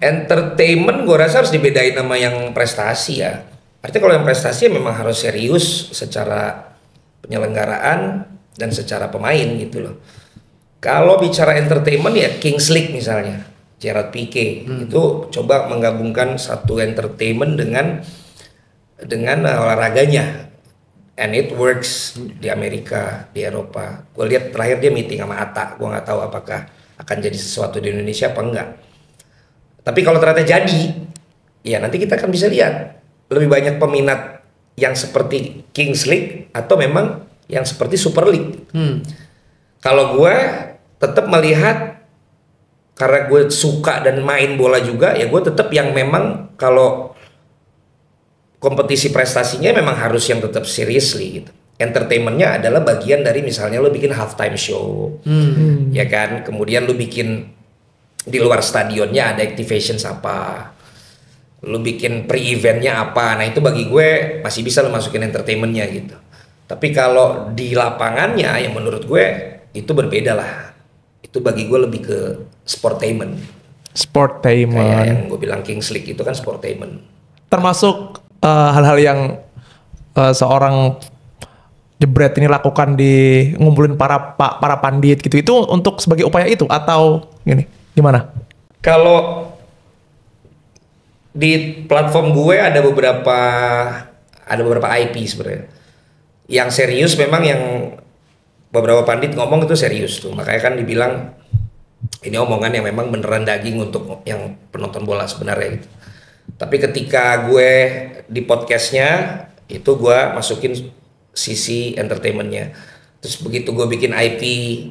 Entertainment gue rasa harus dibedain sama yang prestasi ya. Artinya kalau yang prestasi memang harus serius secara penyelenggaraan dan secara pemain gitu loh. Kalau bicara entertainment ya Kings League misalnya, Gerard Pique itu coba menggabungkan satu entertainment dengan olahraganya, and it works di Amerika, di Eropa. Gue lihat terakhir dia meeting sama Atta, gue nggak tahu apakah akan jadi sesuatu di Indonesia apa enggak. Tapi kalau ternyata jadi, ya nanti kita akan bisa lihat lebih banyak peminat yang seperti Kings League atau memang yang seperti Super League. Kalau gue tetap melihat, karena gue suka dan main bola juga, ya gue tetap yang memang kalau kompetisi prestasinya memang harus yang tetap seriously gitu. Entertainmentnya adalah bagian dari misalnya lo bikin halftime show, ya kan. Kemudian lo bikin di luar stadionnya ada activation apa, lo bikin pre-eventnya apa. Nah itu bagi gue masih bisa lo masukin entertainmentnya gitu. Tapi kalau di lapangannya, yang menurut gue itu berbeda lah. Itu bagi gue lebih ke sportainment. Kayak yang gue bilang Kings League itu kan sportainment. Termasuk hal-hal yang seorang jebret ini lakukan di ngumpulin para pandit gitu, itu untuk sebagai upaya itu atau gimana? Kalau di platform gue ada beberapa IP sebenarnya. Yang serius memang yang beberapa pandit ngomong itu serius tuh, makanya kan dibilang Ini omongan yang memang beneran daging untuk yang penonton bola sebenarnya gitu. Tapi ketika gue di podcastnya itu gue masukin sisi entertainmentnya. Terus begitu gue bikin IP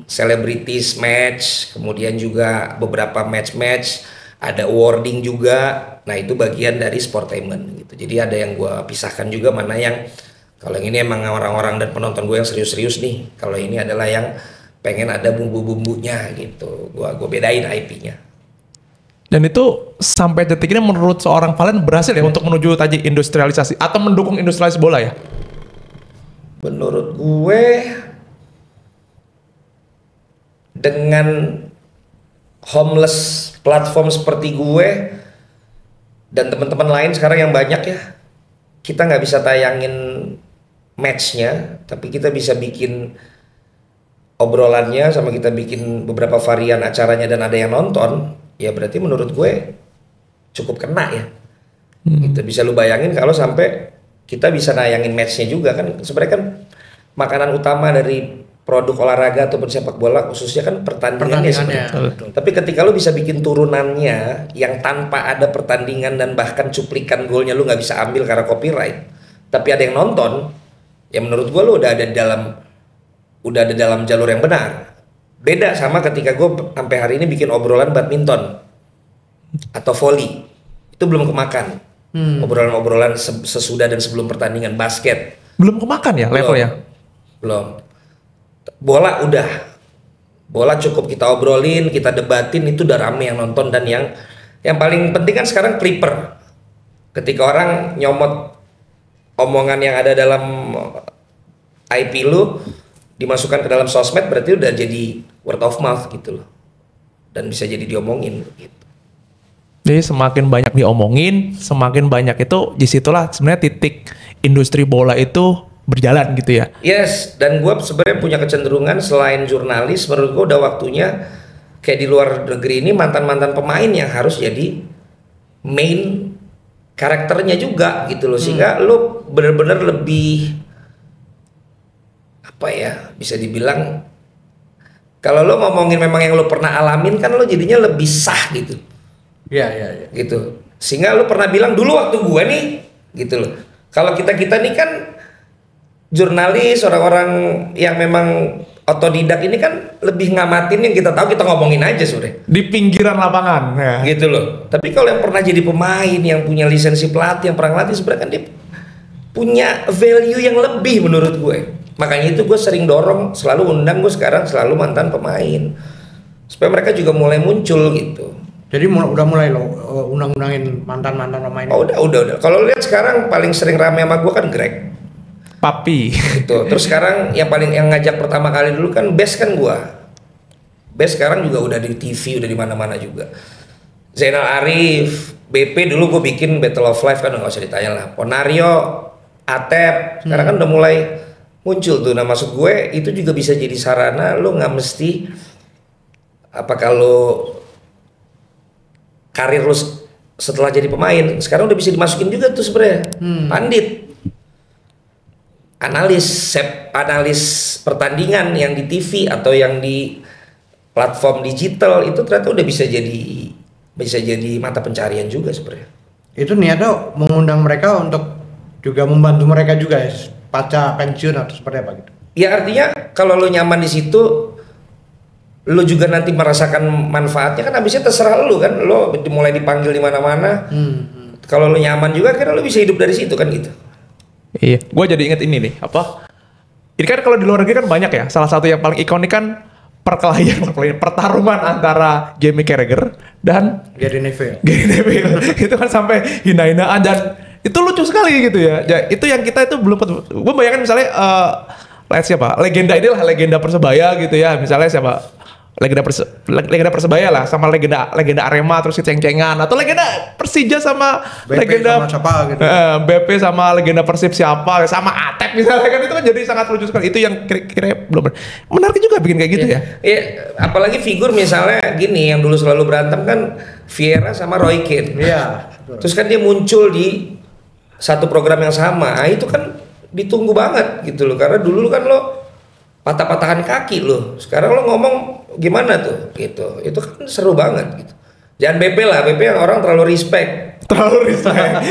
celebrities match, kemudian juga beberapa match-match, ada awarding juga. Nah itu bagian dari sportainment gitu. Jadi ada yang gue pisahkan juga mana yang kalau yang ini emang orang-orang dan penonton gue yang serius-serius nih. Kalau ini adalah yang pengen ada bumbu-bumbunya gitu. Gue bedain IP-nya. Dan itu sampai detik ini menurut seorang Valen berhasil ya untuk menuju tadi industrialisasi atau mendukung industrialisasi bola ya? Menurut gue dengan homeless platform seperti gue dan teman-teman lain sekarang yang banyak ya, kita nggak bisa tayangin matchnya, tapi kita bisa bikin obrolannya sama kita bikin beberapa varian acaranya dan ada yang nonton, ya berarti menurut gue cukup kena ya. Kita bisa lu bayangin kalau sampai kita bisa nayangin matchnya juga kan, sebenarnya kan makanan utama dari produk olahraga ataupun sepak bola khususnya kan pertandingannya sebenarnya. Tapi ketika lu bisa bikin turunannya yang tanpa ada pertandingan dan bahkan cuplikan golnya lu nggak bisa ambil karena copyright, tapi ada yang nonton, ya menurut gue lu udah ada dalam jalur yang benar. Beda sama ketika gue sampai hari ini bikin obrolan badminton atau volley, itu belum kemakan. Obrolan-obrolan sesudah dan sebelum pertandingan basket belum kemakan ya levelnya? Belum. Bola udah, bola cukup kita obrolin, kita debatin, itu udah rame yang nonton. Dan yang paling penting kan sekarang clipper. Ketika orang nyomot omongan yang ada dalam IP lu dimasukkan ke dalam sosmed, berarti udah jadi word of mouth gitu loh, dan bisa jadi diomongin gitu. Jadi semakin banyak diomongin, semakin banyak itu disitulah sebenarnya titik industri bola itu berjalan gitu ya. Yes, dan gue sebenarnya punya kecenderungan selain jurnalis, menurut gue udah waktunya kayak di luar negeri ini mantan-mantan pemain yang harus jadi main karakternya juga gitu loh, sehingga lo bener-bener lebih apa ya, bisa dibilang kalau lo ngomongin memang yang lo pernah alamin kan lo jadinya lebih sah gitu. Iya. Gitu. Sehingga lo pernah bilang dulu waktu gue nih gitu loh. Kalau kita nih kan jurnalis, orang-orang yang memang otodidak ini kan lebih ngamatin yang kita tahu, kita ngomongin aja sore. Di pinggiran lapangan ya. Gitu loh. Tapi kalau yang pernah jadi pemain, yang punya lisensi pelatih, yang pernah ngelatih, sebenarnya kan dia punya value yang lebih menurut gue. Makanya itu gue sering dorong, selalu undang gue sekarang selalu mantan pemain. Supaya mereka juga mulai muncul gitu. Jadi udah mulai lo undang-undangin mantan-mantan pemain. Oh, udah. Kalau lihat sekarang paling sering rame sama gue kan Greg. Papi. Gitu. Terus sekarang yang ngajak pertama kali dulu kan Best kan gue. Best sekarang juga udah di TV, udah di mana-mana juga. Zainal Arif, BP dulu gue bikin Battle of Life kan nggak usah ditanya lah. Ponario, Atep, sekarang kan udah mulai muncul tuh. Nah maksud gue itu juga bisa jadi sarana, lo nggak mesti apa kalau karir lu setelah jadi pemain sekarang udah bisa dimasukin juga tuh sebenarnya. Pandit, analis pertandingan yang di TV atau yang di platform digital itu ternyata udah bisa jadi mata pencarian juga sebenarnya. Itu niatnya mengundang mereka untuk juga membantu mereka juga ya, pasca pensiun atau seperti apa gitu. Ya artinya kalau lu nyaman di situ, lu juga nanti merasakan manfaatnya kan, habisnya terserah lu kan, lu mulai dipanggil di mana-mana. Kalau lu nyaman juga kira lu bisa hidup dari situ kan gitu. Iya, gue jadi inget ini nih, apa? Ini kan kalau di luar negeri kan banyak ya, salah satu yang paling ikonik kan pertarungan antara Jamie Carragher dan Gary Neville. Itu kan sampai hina-hinaan dan itu lucu sekali gitu ya. Itu yang kita itu belum, gue bayangin misalnya legenda Persebaya gitu ya, misalnya siapa? Legenda Persebaya lah sama legenda Arema terus ceng-cengan, atau legenda Persija sama BP legenda sama siapa gitu. BP sama legenda Persib siapa, sama Atep misalnya kan, itu kan jadi sangat lucu sekali. Itu yang kira-kira belum menarik juga bikin kayak gitu ya. Iya, apalagi figur misalnya gini yang dulu selalu berantem kan Vieira sama Roy Keane. Iya. Terus kan dia muncul di satu program yang sama. Itu kan ditunggu banget gitu loh, karena dulu kan lo patah-patahan kaki loh. Sekarang lo ngomong gimana tuh gitu. Itu kan seru banget gitu. Jangan BP lah, BP yang orang terlalu respect.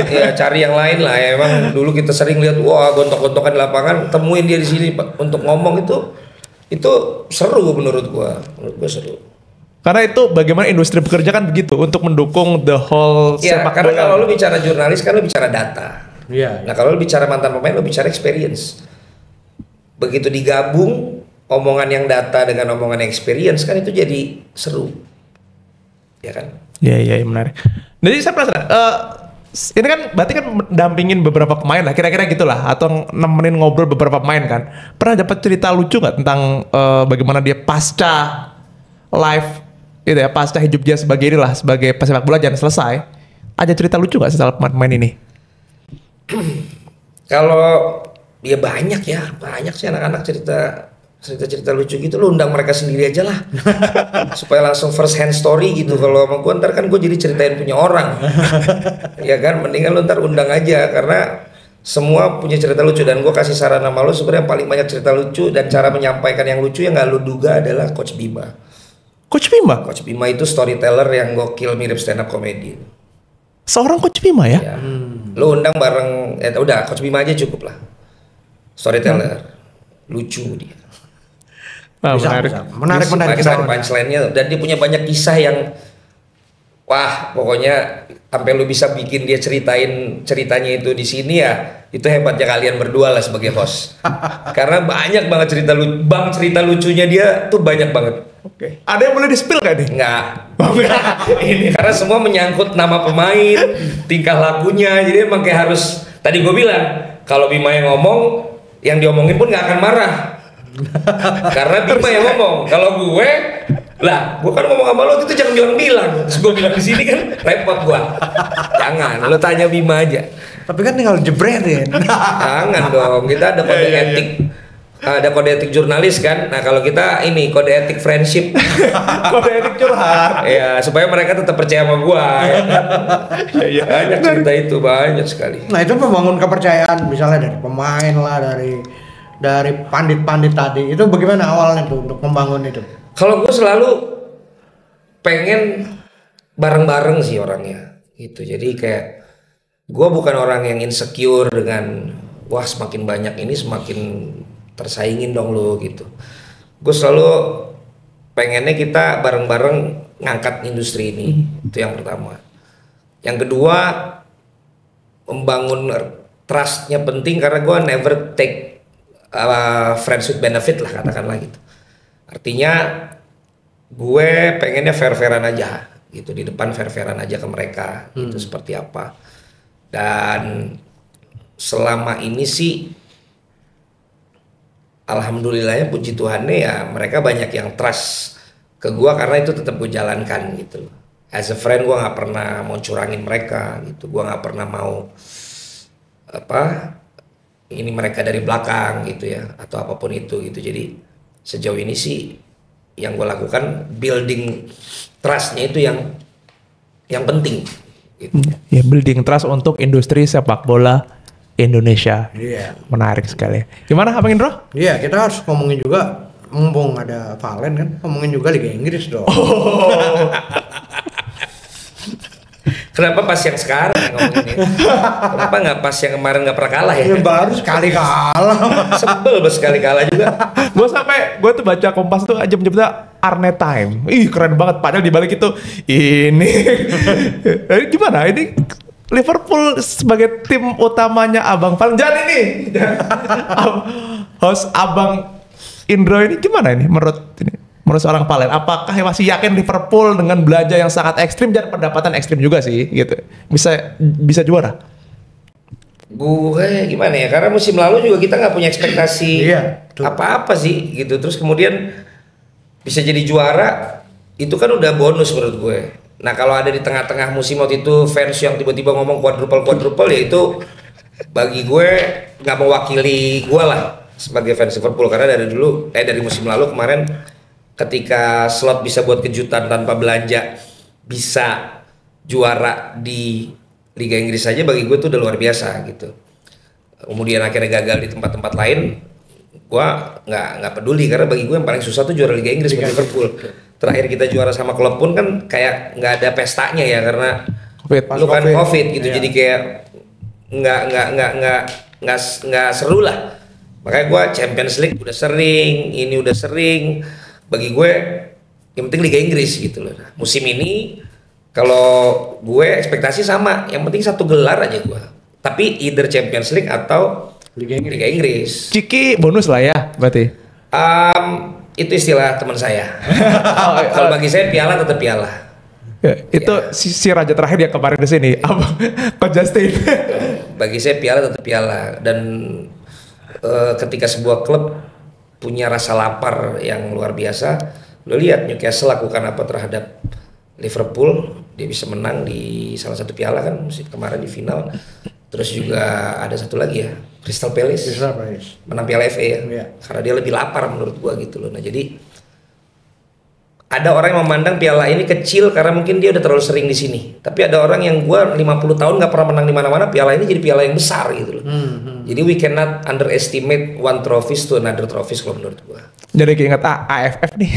Ya cari yang lain lah. Ya, emang dulu kita sering lihat wah gontok-gontokan di lapangan, temuin dia di sini untuk ngomong itu seru menurut gua seru. Karena itu bagaimana industri bekerja kan begitu untuk mendukung the whole sepak bola. Karena kalau lu bicara jurnalis kan lu bicara data. Iya. Nah kalau lu bicara mantan pemain lu bicara experience. Begitu digabung omongan yang data dengan omongan yang experience kan itu jadi seru. Ya kan? Iya menarik. Jadi saya penasaran, ini kan berarti kan dampingin beberapa pemain lah, kira-kira gitulah, atau nemenin ngobrol beberapa pemain kan. Pernah dapat cerita lucu nggak tentang bagaimana dia pasca live, gitu ya, pasca hidup dia sebagai inilah, sebagai pesepak bola jangan selesai. Ada cerita lucu nggak soal pemain ini? Kalau ya banyak sih anak-anak cerita lucu gitu, lo undang mereka sendiri aja lah supaya langsung first hand story gitu. Kalau sama gue ntar kan gue jadi ceritain punya orang ya kan, mendingan lo ntar undang aja karena semua punya cerita lucu. Dan gue kasih saran sama lo, sebenarnya yang paling banyak cerita lucu dan cara menyampaikan yang lucu yang gak lo duga adalah Coach Bima. Coach Bima? Coach Bima itu storyteller yang gokil, mirip stand up comedy. Seorang Coach Bima ya? Lo undang bareng, udah Coach Bima aja cukup lah. Storyteller, lucu dia. Menarik. Punchline-nya, dan dia punya banyak kisah yang wah pokoknya sampai lu bisa bikin dia ceritanya itu di sini ya, itu hebatnya kalian berdua lah sebagai host. Karena banyak banget cerita lucunya dia tuh banyak banget. Oke. Ada yang boleh di-spill gak nih? Enggak. Ini karena semua menyangkut nama pemain, tingkah lakunya, jadi emang kayak harus, tadi gue bilang kalau Bima yang ngomong, yang diomongin pun nggak akan marah. Karena Bima yang ngomong. Kalau gue kan ngomong sama lo itu jangan bilang. Terus gue bilang di sini kan repot gue. Jangan, lo tanya Bima aja. Tapi kan tinggal jebretin. Jangan dong, kita ada kode etik. Ada kode etik jurnalis kan. Nah kalau kita ini kode etik friendship. Kode etik curhat. Ya supaya mereka tetap percaya sama gue. Ya. Banyak cerita itu, banyak sekali. Nah itu membangun kepercayaan, misalnya dari pemain lah, dari pandit-pandit tadi. Itu bagaimana awalnya tuh untuk membangun itu? Kalau gue selalu pengen bareng-bareng sih orangnya gitu. Jadi kayak gue bukan orang yang insecure dengan wah semakin banyak ini semakin tersaingin dong lo gitu. Gue selalu pengennya kita bareng-bareng ngangkat industri ini. Itu yang pertama. Yang kedua, membangun trustnya penting karena gue never take friends with benefit lah katakanlah gitu. Artinya gue pengennya fair-fairan aja gitu, di depan fair-fairan aja ke mereka itu seperti apa. Dan selama ini sih alhamdulillahnya puji Tuhannya ya mereka banyak yang trust ke gue karena itu tetap gue jalankan gitu. As a friend gue nggak pernah mau curangin mereka gitu, gue nggak pernah mau ini mereka dari belakang gitu ya atau apapun itu gitu. Jadi sejauh ini sih yang gue lakukan building trustnya itu yang penting gitu. Ya building trust untuk industri sepak bola Indonesia. Iya. Menarik sekali. Gimana Abang Indro? Iya, kita harus ngomongin juga, mumpung ada Valen kan, ngomongin juga Liga Inggris dong. Kenapa pas yang sekarang ngomongin ini? Kenapa nggak pas yang kemarin nggak pernah kalah ya? Ya baru sekali kalah. Sebel sekali kalah juga. Gue tuh baca Kompas tuh aja menyebutnya Arne Time. Ih keren banget. Padahal dibalik itu ini gimana? Ini Liverpool sebagai tim utamanya Abang Valen. Jangan ini. Host Abang Indro ini gimana ini menurut seorang Valen? Apakah masih yakin Liverpool dengan belanja yang sangat ekstrim dan pendapatan ekstrim juga sih gitu bisa juara? Gue gimana ya, karena musim lalu juga kita nggak punya ekspektasi apa-apa sih gitu. Terus kemudian bisa jadi juara itu kan udah bonus menurut gue. Nah kalau ada di tengah-tengah musim waktu itu fans yang tiba-tiba ngomong quadruple ya itu bagi gue nggak mewakili gue lah sebagai fans Liverpool. Karena dari musim lalu kemarin ketika slot bisa buat kejutan tanpa belanja bisa juara di Liga Inggris saja bagi gue tuh udah luar biasa gitu. Kemudian akhirnya gagal di tempat-tempat lain gua nggak peduli karena bagi gue yang paling susah tuh juara Liga Inggris buat Liverpool. Terakhir kita juara sama klub pun kan kayak nggak ada pestanya ya karena lu kan COVID gitu, jadi kayak nggak seru lah. Makanya gue Champions League udah sering, ini udah sering. Bagi gue yang penting Liga Inggris gitu loh. Nah, musim ini kalau gue ekspektasi sama, yang penting 1 gelar aja gue. Tapi either Champions League atau Liga Inggris. Ciki bonus lah ya berarti. Itu istilah teman saya. Kalau bagi saya piala tetap piala. Ya, itu si raja terakhir yang kemarin di sini, Coach Justin. Bagi saya piala tetap piala, dan ketika sebuah klub punya rasa lapar yang luar biasa, lo lihat Newcastle lakukan apa terhadap Liverpool, dia bisa menang di salah satu piala kan musim kemarin di final. Terus juga ada satu lagi ya, Crystal Palace menang Piala FA ya, karena dia lebih lapar menurut gua gitu loh. Nah jadi ada orang yang memandang piala ini kecil karena mungkin dia udah terlalu sering di sini. Tapi ada orang yang gua 50 tahun nggak pernah menang di mana-mana, piala ini jadi piala yang besar gitu loh. Jadi we cannot underestimate one trophies to another trophies kalau menurut gua. Jadi keinget AFF nih.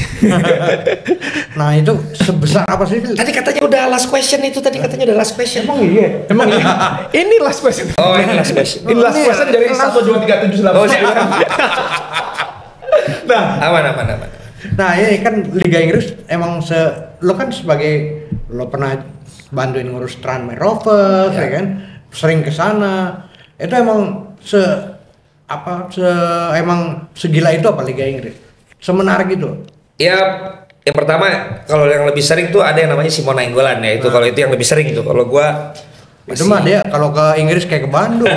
Nah itu sebesar apa sih? Tadi katanya udah last question itu, tadi katanya udah last question. Emang iya? Emang iya? Ini last question. Oh ini last question. Ini last question dari 1, 2, 3, 7, 8. Oh, nah, aman. Nah ini kan Liga Inggris emang lo kan sebagai lo pernah bantuin ngurus Tranmere Rovers ya kan, sering ke sana. Itu emang emang segila itu apa Liga Inggris? Semenarik itu? Ya, yang pertama kalau yang lebih sering tuh ada yang namanya Simon Nainggolan ya, itu kalau itu yang lebih sering tuh. Kalau gua itu mah dia kalau ke Inggris kayak ke Bandung.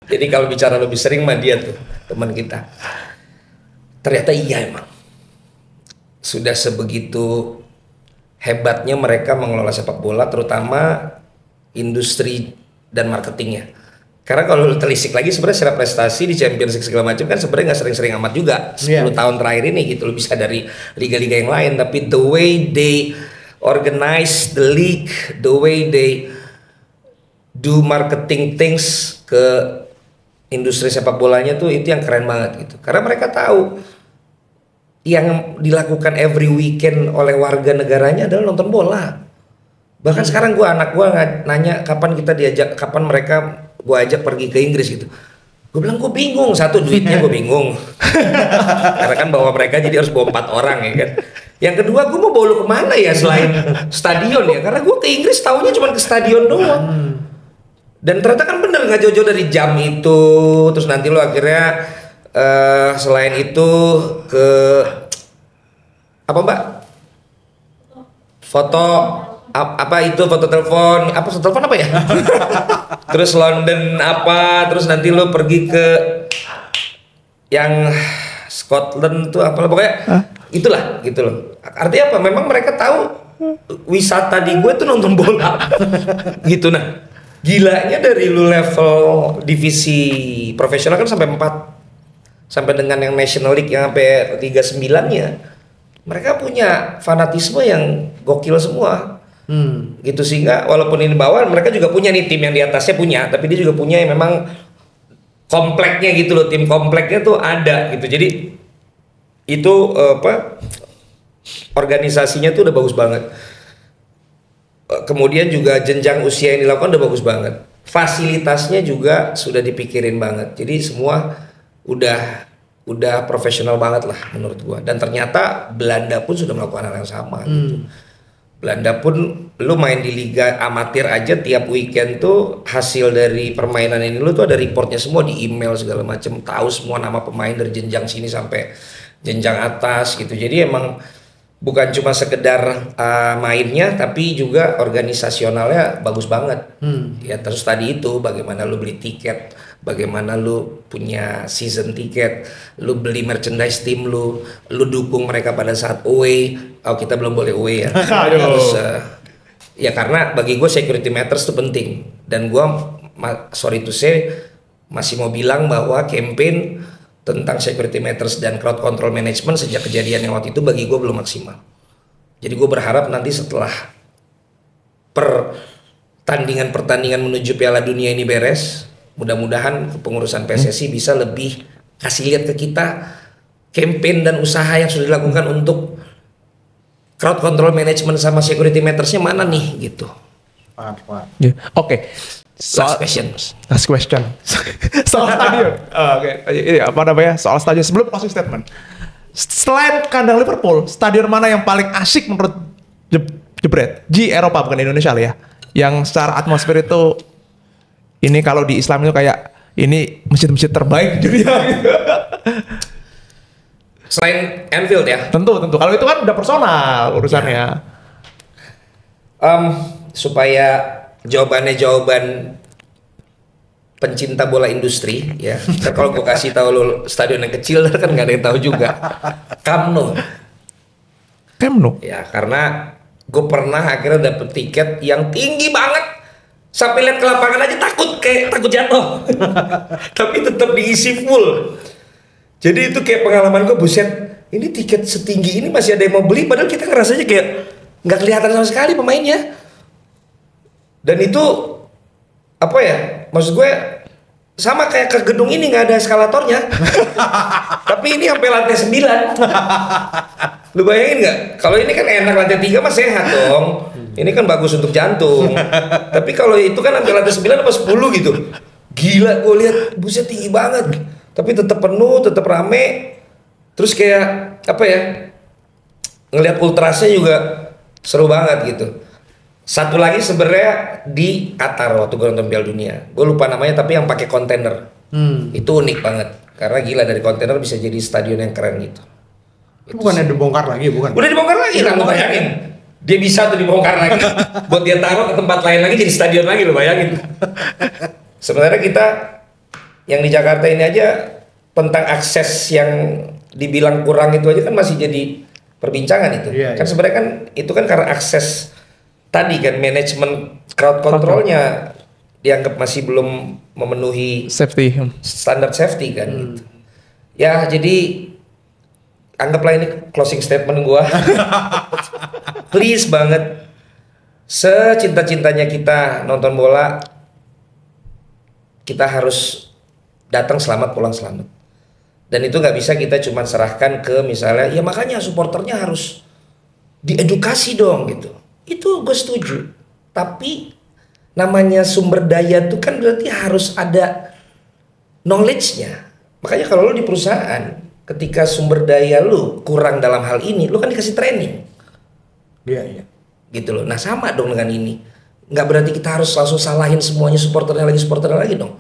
Jadi kalau bicara lebih sering mah dia tuh teman kita. Ternyata iya emang. Sudah sebegitu hebatnya mereka mengelola sepak bola, terutama industri dan marketingnya. Karena kalau lu telisik lagi sebenarnya secara prestasi di Champions League segala macam kan sebenarnya nggak sering-sering amat juga 10 tahun terakhir ini gitu. Lu bisa dari liga-liga yang lain, tapi the way they organize the league, the way they do marketing things ke industri sepak bolanya tuh itu yang keren banget gitu. Karena mereka tahu yang dilakukan every weekend oleh warga negaranya adalah nonton bola. Bahkan sekarang anak gue nanya kapan kita diajak, kapan mereka gue ajak pergi ke Inggris gitu. Gue bilang gue bingung, satu duitnya gue bingung. Karena kan bawa mereka jadi harus bawa 4 orang ya kan. Yang kedua gue mau bawa lu kemana ya selain stadion ya, karena gue ke Inggris taunya cuma ke stadion doang. Dan ternyata kan bener nggak jauh-jauh dari jam itu, terus nanti lu akhirnya selain itu ke apa mbak? Foto apa itu foto telepon apa ya? Terus London apa? Terus nanti lo pergi ke yang Scotland tuh apa pokoknya itulah gitu loh. Artinya apa? Memang mereka tahu wisata di gue tuh nonton bola gitu. Nah gilanya dari lu level divisi profesional kan sampai 4 sampai dengan yang National League yang sampai Liga 9-nya, mereka punya fanatisme yang gokil semua. Gitu sehingga walaupun ini bawah, mereka juga punya nih tim yang di atasnya punya, tapi dia juga punya yang memang kompleknya gitu loh, tim kompleknya tuh ada gitu. Jadi itu organisasinya tuh udah bagus banget. Kemudian juga jenjang usia yang dilakukan udah bagus banget. Fasilitasnya juga sudah dipikirin banget. Jadi semua udah profesional banget lah menurut gua. Dan ternyata Belanda pun sudah melakukan hal yang sama gitu. Belanda pun lu main di liga amatir aja tiap weekend tuh hasil dari permainan ini lu tuh ada reportnya semua di email segala macam, tahu semua nama pemain dari jenjang sini sampai jenjang atas gitu. Jadi emang bukan cuma sekedar mainnya, tapi juga organisasionalnya bagus banget. Ya terus tadi itu bagaimana lu beli tiket, bagaimana lu punya season tiket, lu beli merchandise tim lu dukung mereka pada saat away. Oh kita belum boleh away ya. Terus ya karena bagi gue security matters itu penting. Dan gue sorry to say masih mau bilang bahwa campaign tentang security matters dan crowd control management sejak kejadian yang waktu itu bagi gue belum maksimal. Jadi gue berharap nanti setelah pertandingan menuju Piala Dunia ini beres, mudah-mudahan kepengurusan PSSI bisa lebih kasih lihat ke kita campaign dan usaha yang sudah dilakukan untuk crowd control management sama security matters-nya mana nih gitu. Yeah. Oke. Last question. Soal stadion. Oke. Ini apa namanya? Soal stadion sebelum closing statement. Selain kandang Liverpool, stadion mana yang paling asik menurut Jebret? Di Eropa bukan di Indonesia lah ya. Yang secara atmosfer itu ini kalau di Islam itu kayak ini masjid-masjid terbaik di dunia. Selain Anfield ya? Tentu. Kalau itu kan udah personal urusannya. Supaya jawaban pencinta bola industri ya. Kalau gue kasih tahu lu stadion yang kecil kan nggak ada yang tahu juga. Camp Nou. Ya karena gue pernah akhirnya dapet tiket yang tinggi banget sampai lihat ke lapangan aja takut jatuh. Tapi tetap diisi full. Jadi itu kayak pengalaman gue, buset. Ini tiket setinggi ini masih ada yang mau beli, padahal kita ngerasanya kayak nggak kelihatan sama sekali pemainnya. Dan itu apa ya? Maksud gue sama kayak ke gedung ini nggak ada eskalatornya. Tapi ini sampai lantai 9. Lu bayangin nggak? Kalau ini kan enak lantai 3 mah sehat dong. Ini kan bagus untuk jantung. Tapi kalau itu kan sampai lantai 9 apa 10 gitu. Gila, gue lihat buset tinggi banget. Tapi tetap penuh, tetap rame. Terus kayak apa ya? Ngelihat ultrasnya juga seru banget gitu. Satu lagi sebenarnya di Qatar waktu gue nonton Piala Dunia. Gue lupa namanya tapi yang pakai kontainer. Itu unik banget. Karena gila dari kontainer bisa jadi stadion yang keren gitu. Bukannya dibongkar lagi, bukan? Udah dibongkar lagi, lah lo bayangin. Dia bisa tuh dibongkar lagi. Buat dia taruh ke tempat lain lagi jadi stadion lagi, lo bayangin. Sebenarnya kita yang di Jakarta ini aja tentang akses yang dibilang kurang itu aja kan masih jadi perbincangan itu. Kan sebenarnya kan itu kan karena akses tadi kan manajemen crowd controlnya dianggap masih belum memenuhi standar safety kan gitu. Ya jadi anggaplah ini closing statement gua. Please banget, secinta-cintanya kita nonton bola, kita harus datang selamat pulang selamat. Dan itu nggak bisa kita cuma serahkan ke misalnya, ya makanya supporternya harus diedukasi dong gitu. Itu gue setuju. Tapi namanya sumber daya itu kan berarti harus ada knowledge-nya. Makanya kalau lo di perusahaan, ketika sumber daya lu kurang dalam hal ini, lu kan dikasih training. Iya. Gitu loh. Nah sama dong dengan ini. Nggak berarti kita harus langsung salahin semuanya supporternya lagi dong.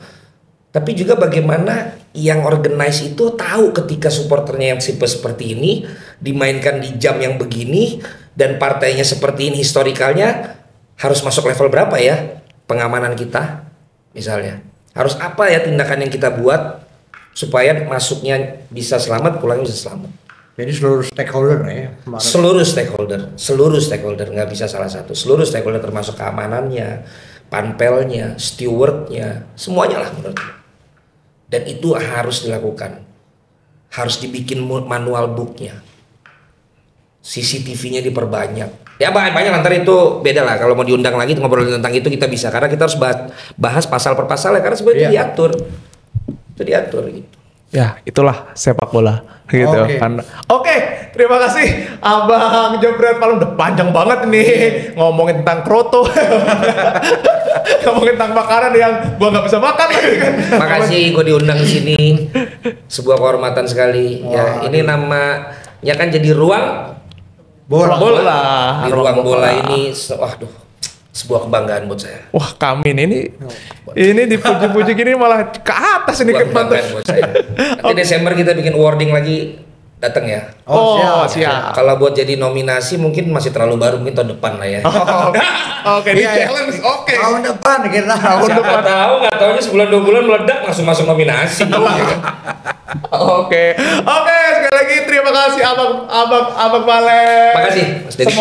Tapi juga bagaimana yang organize itu tahu ketika supporternya yang tipe seperti ini dimainkan di jam yang begini dan partainya seperti ini historikalnya harus masuk level berapa ya pengamanan kita misalnya. Harus apa ya tindakan yang kita buat supaya masuknya bisa selamat, pulangnya bisa selamat. Jadi seluruh stakeholder ya. Seluruh stakeholder nggak bisa salah satu. Seluruh stakeholder termasuk keamanannya, panpelnya, stewardnya, semuanya lah menurut gue. Dan itu harus dilakukan. Harus dibikin manual booknya. CCTV-nya diperbanyak. Ya banyak ntar itu beda lah. Kalau mau diundang lagi ngobrolin tentang itu kita bisa. Karena kita harus bahas pasal per pasal ya. Karena sebenarnya itu diatur. Itu diatur gitu. Ya itulah sepak bola gitu. Oke, terima kasih Abang Jebret Palem, udah panjang banget nih ngomongin tentang kroto. Ngomongin tentang makanan yang gua nggak bisa makan lagi kan. Makasih gua diundang di sini. Sebuah kehormatan sekali. Ya, ini namanya kan jadi ruang bola. Di ruang bola ini waduh, sebuah kebanggaan buat saya. Wah, kami ini dipuji-puji gini malah ke atas ini kebanggaan buat saya. Nanti Desember kita bikin awarding lagi, datang ya. Siap. Kalau buat jadi nominasi mungkin masih terlalu baru, mungkin tahun depan lah ya. Oke, di challenge. Oke. Tahun depan kita. Siapa tahu, nggak taunya sebulan 2 bulan meledak langsung masuk nominasi. Oke, sekali lagi terima kasih Abang Palem. Makasih Mas Dedi.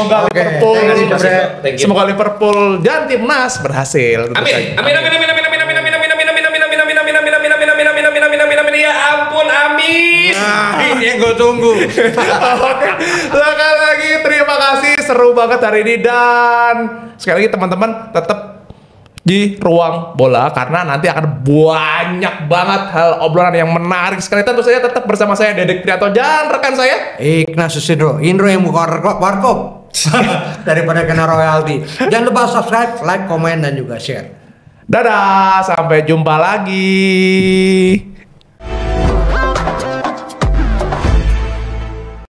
Semoga Liverpool dan timnas berhasil. Amin. Ya ampun, amin. Ini yang gue tunggu. Oke, sekali lagi terima kasih, seru banget hari ini dan sekali lagi teman-teman tetap di Ruang Bola karena nanti akan banyak banget hal obrolan yang menarik sekali. Tentu saja tetap bersama saya Dedek Prianto dan rekan saya Ignatius Indro yang buka warkop daripada kena royalti. Jangan lupa subscribe, like, komen dan juga share. Dadah, sampai jumpa lagi.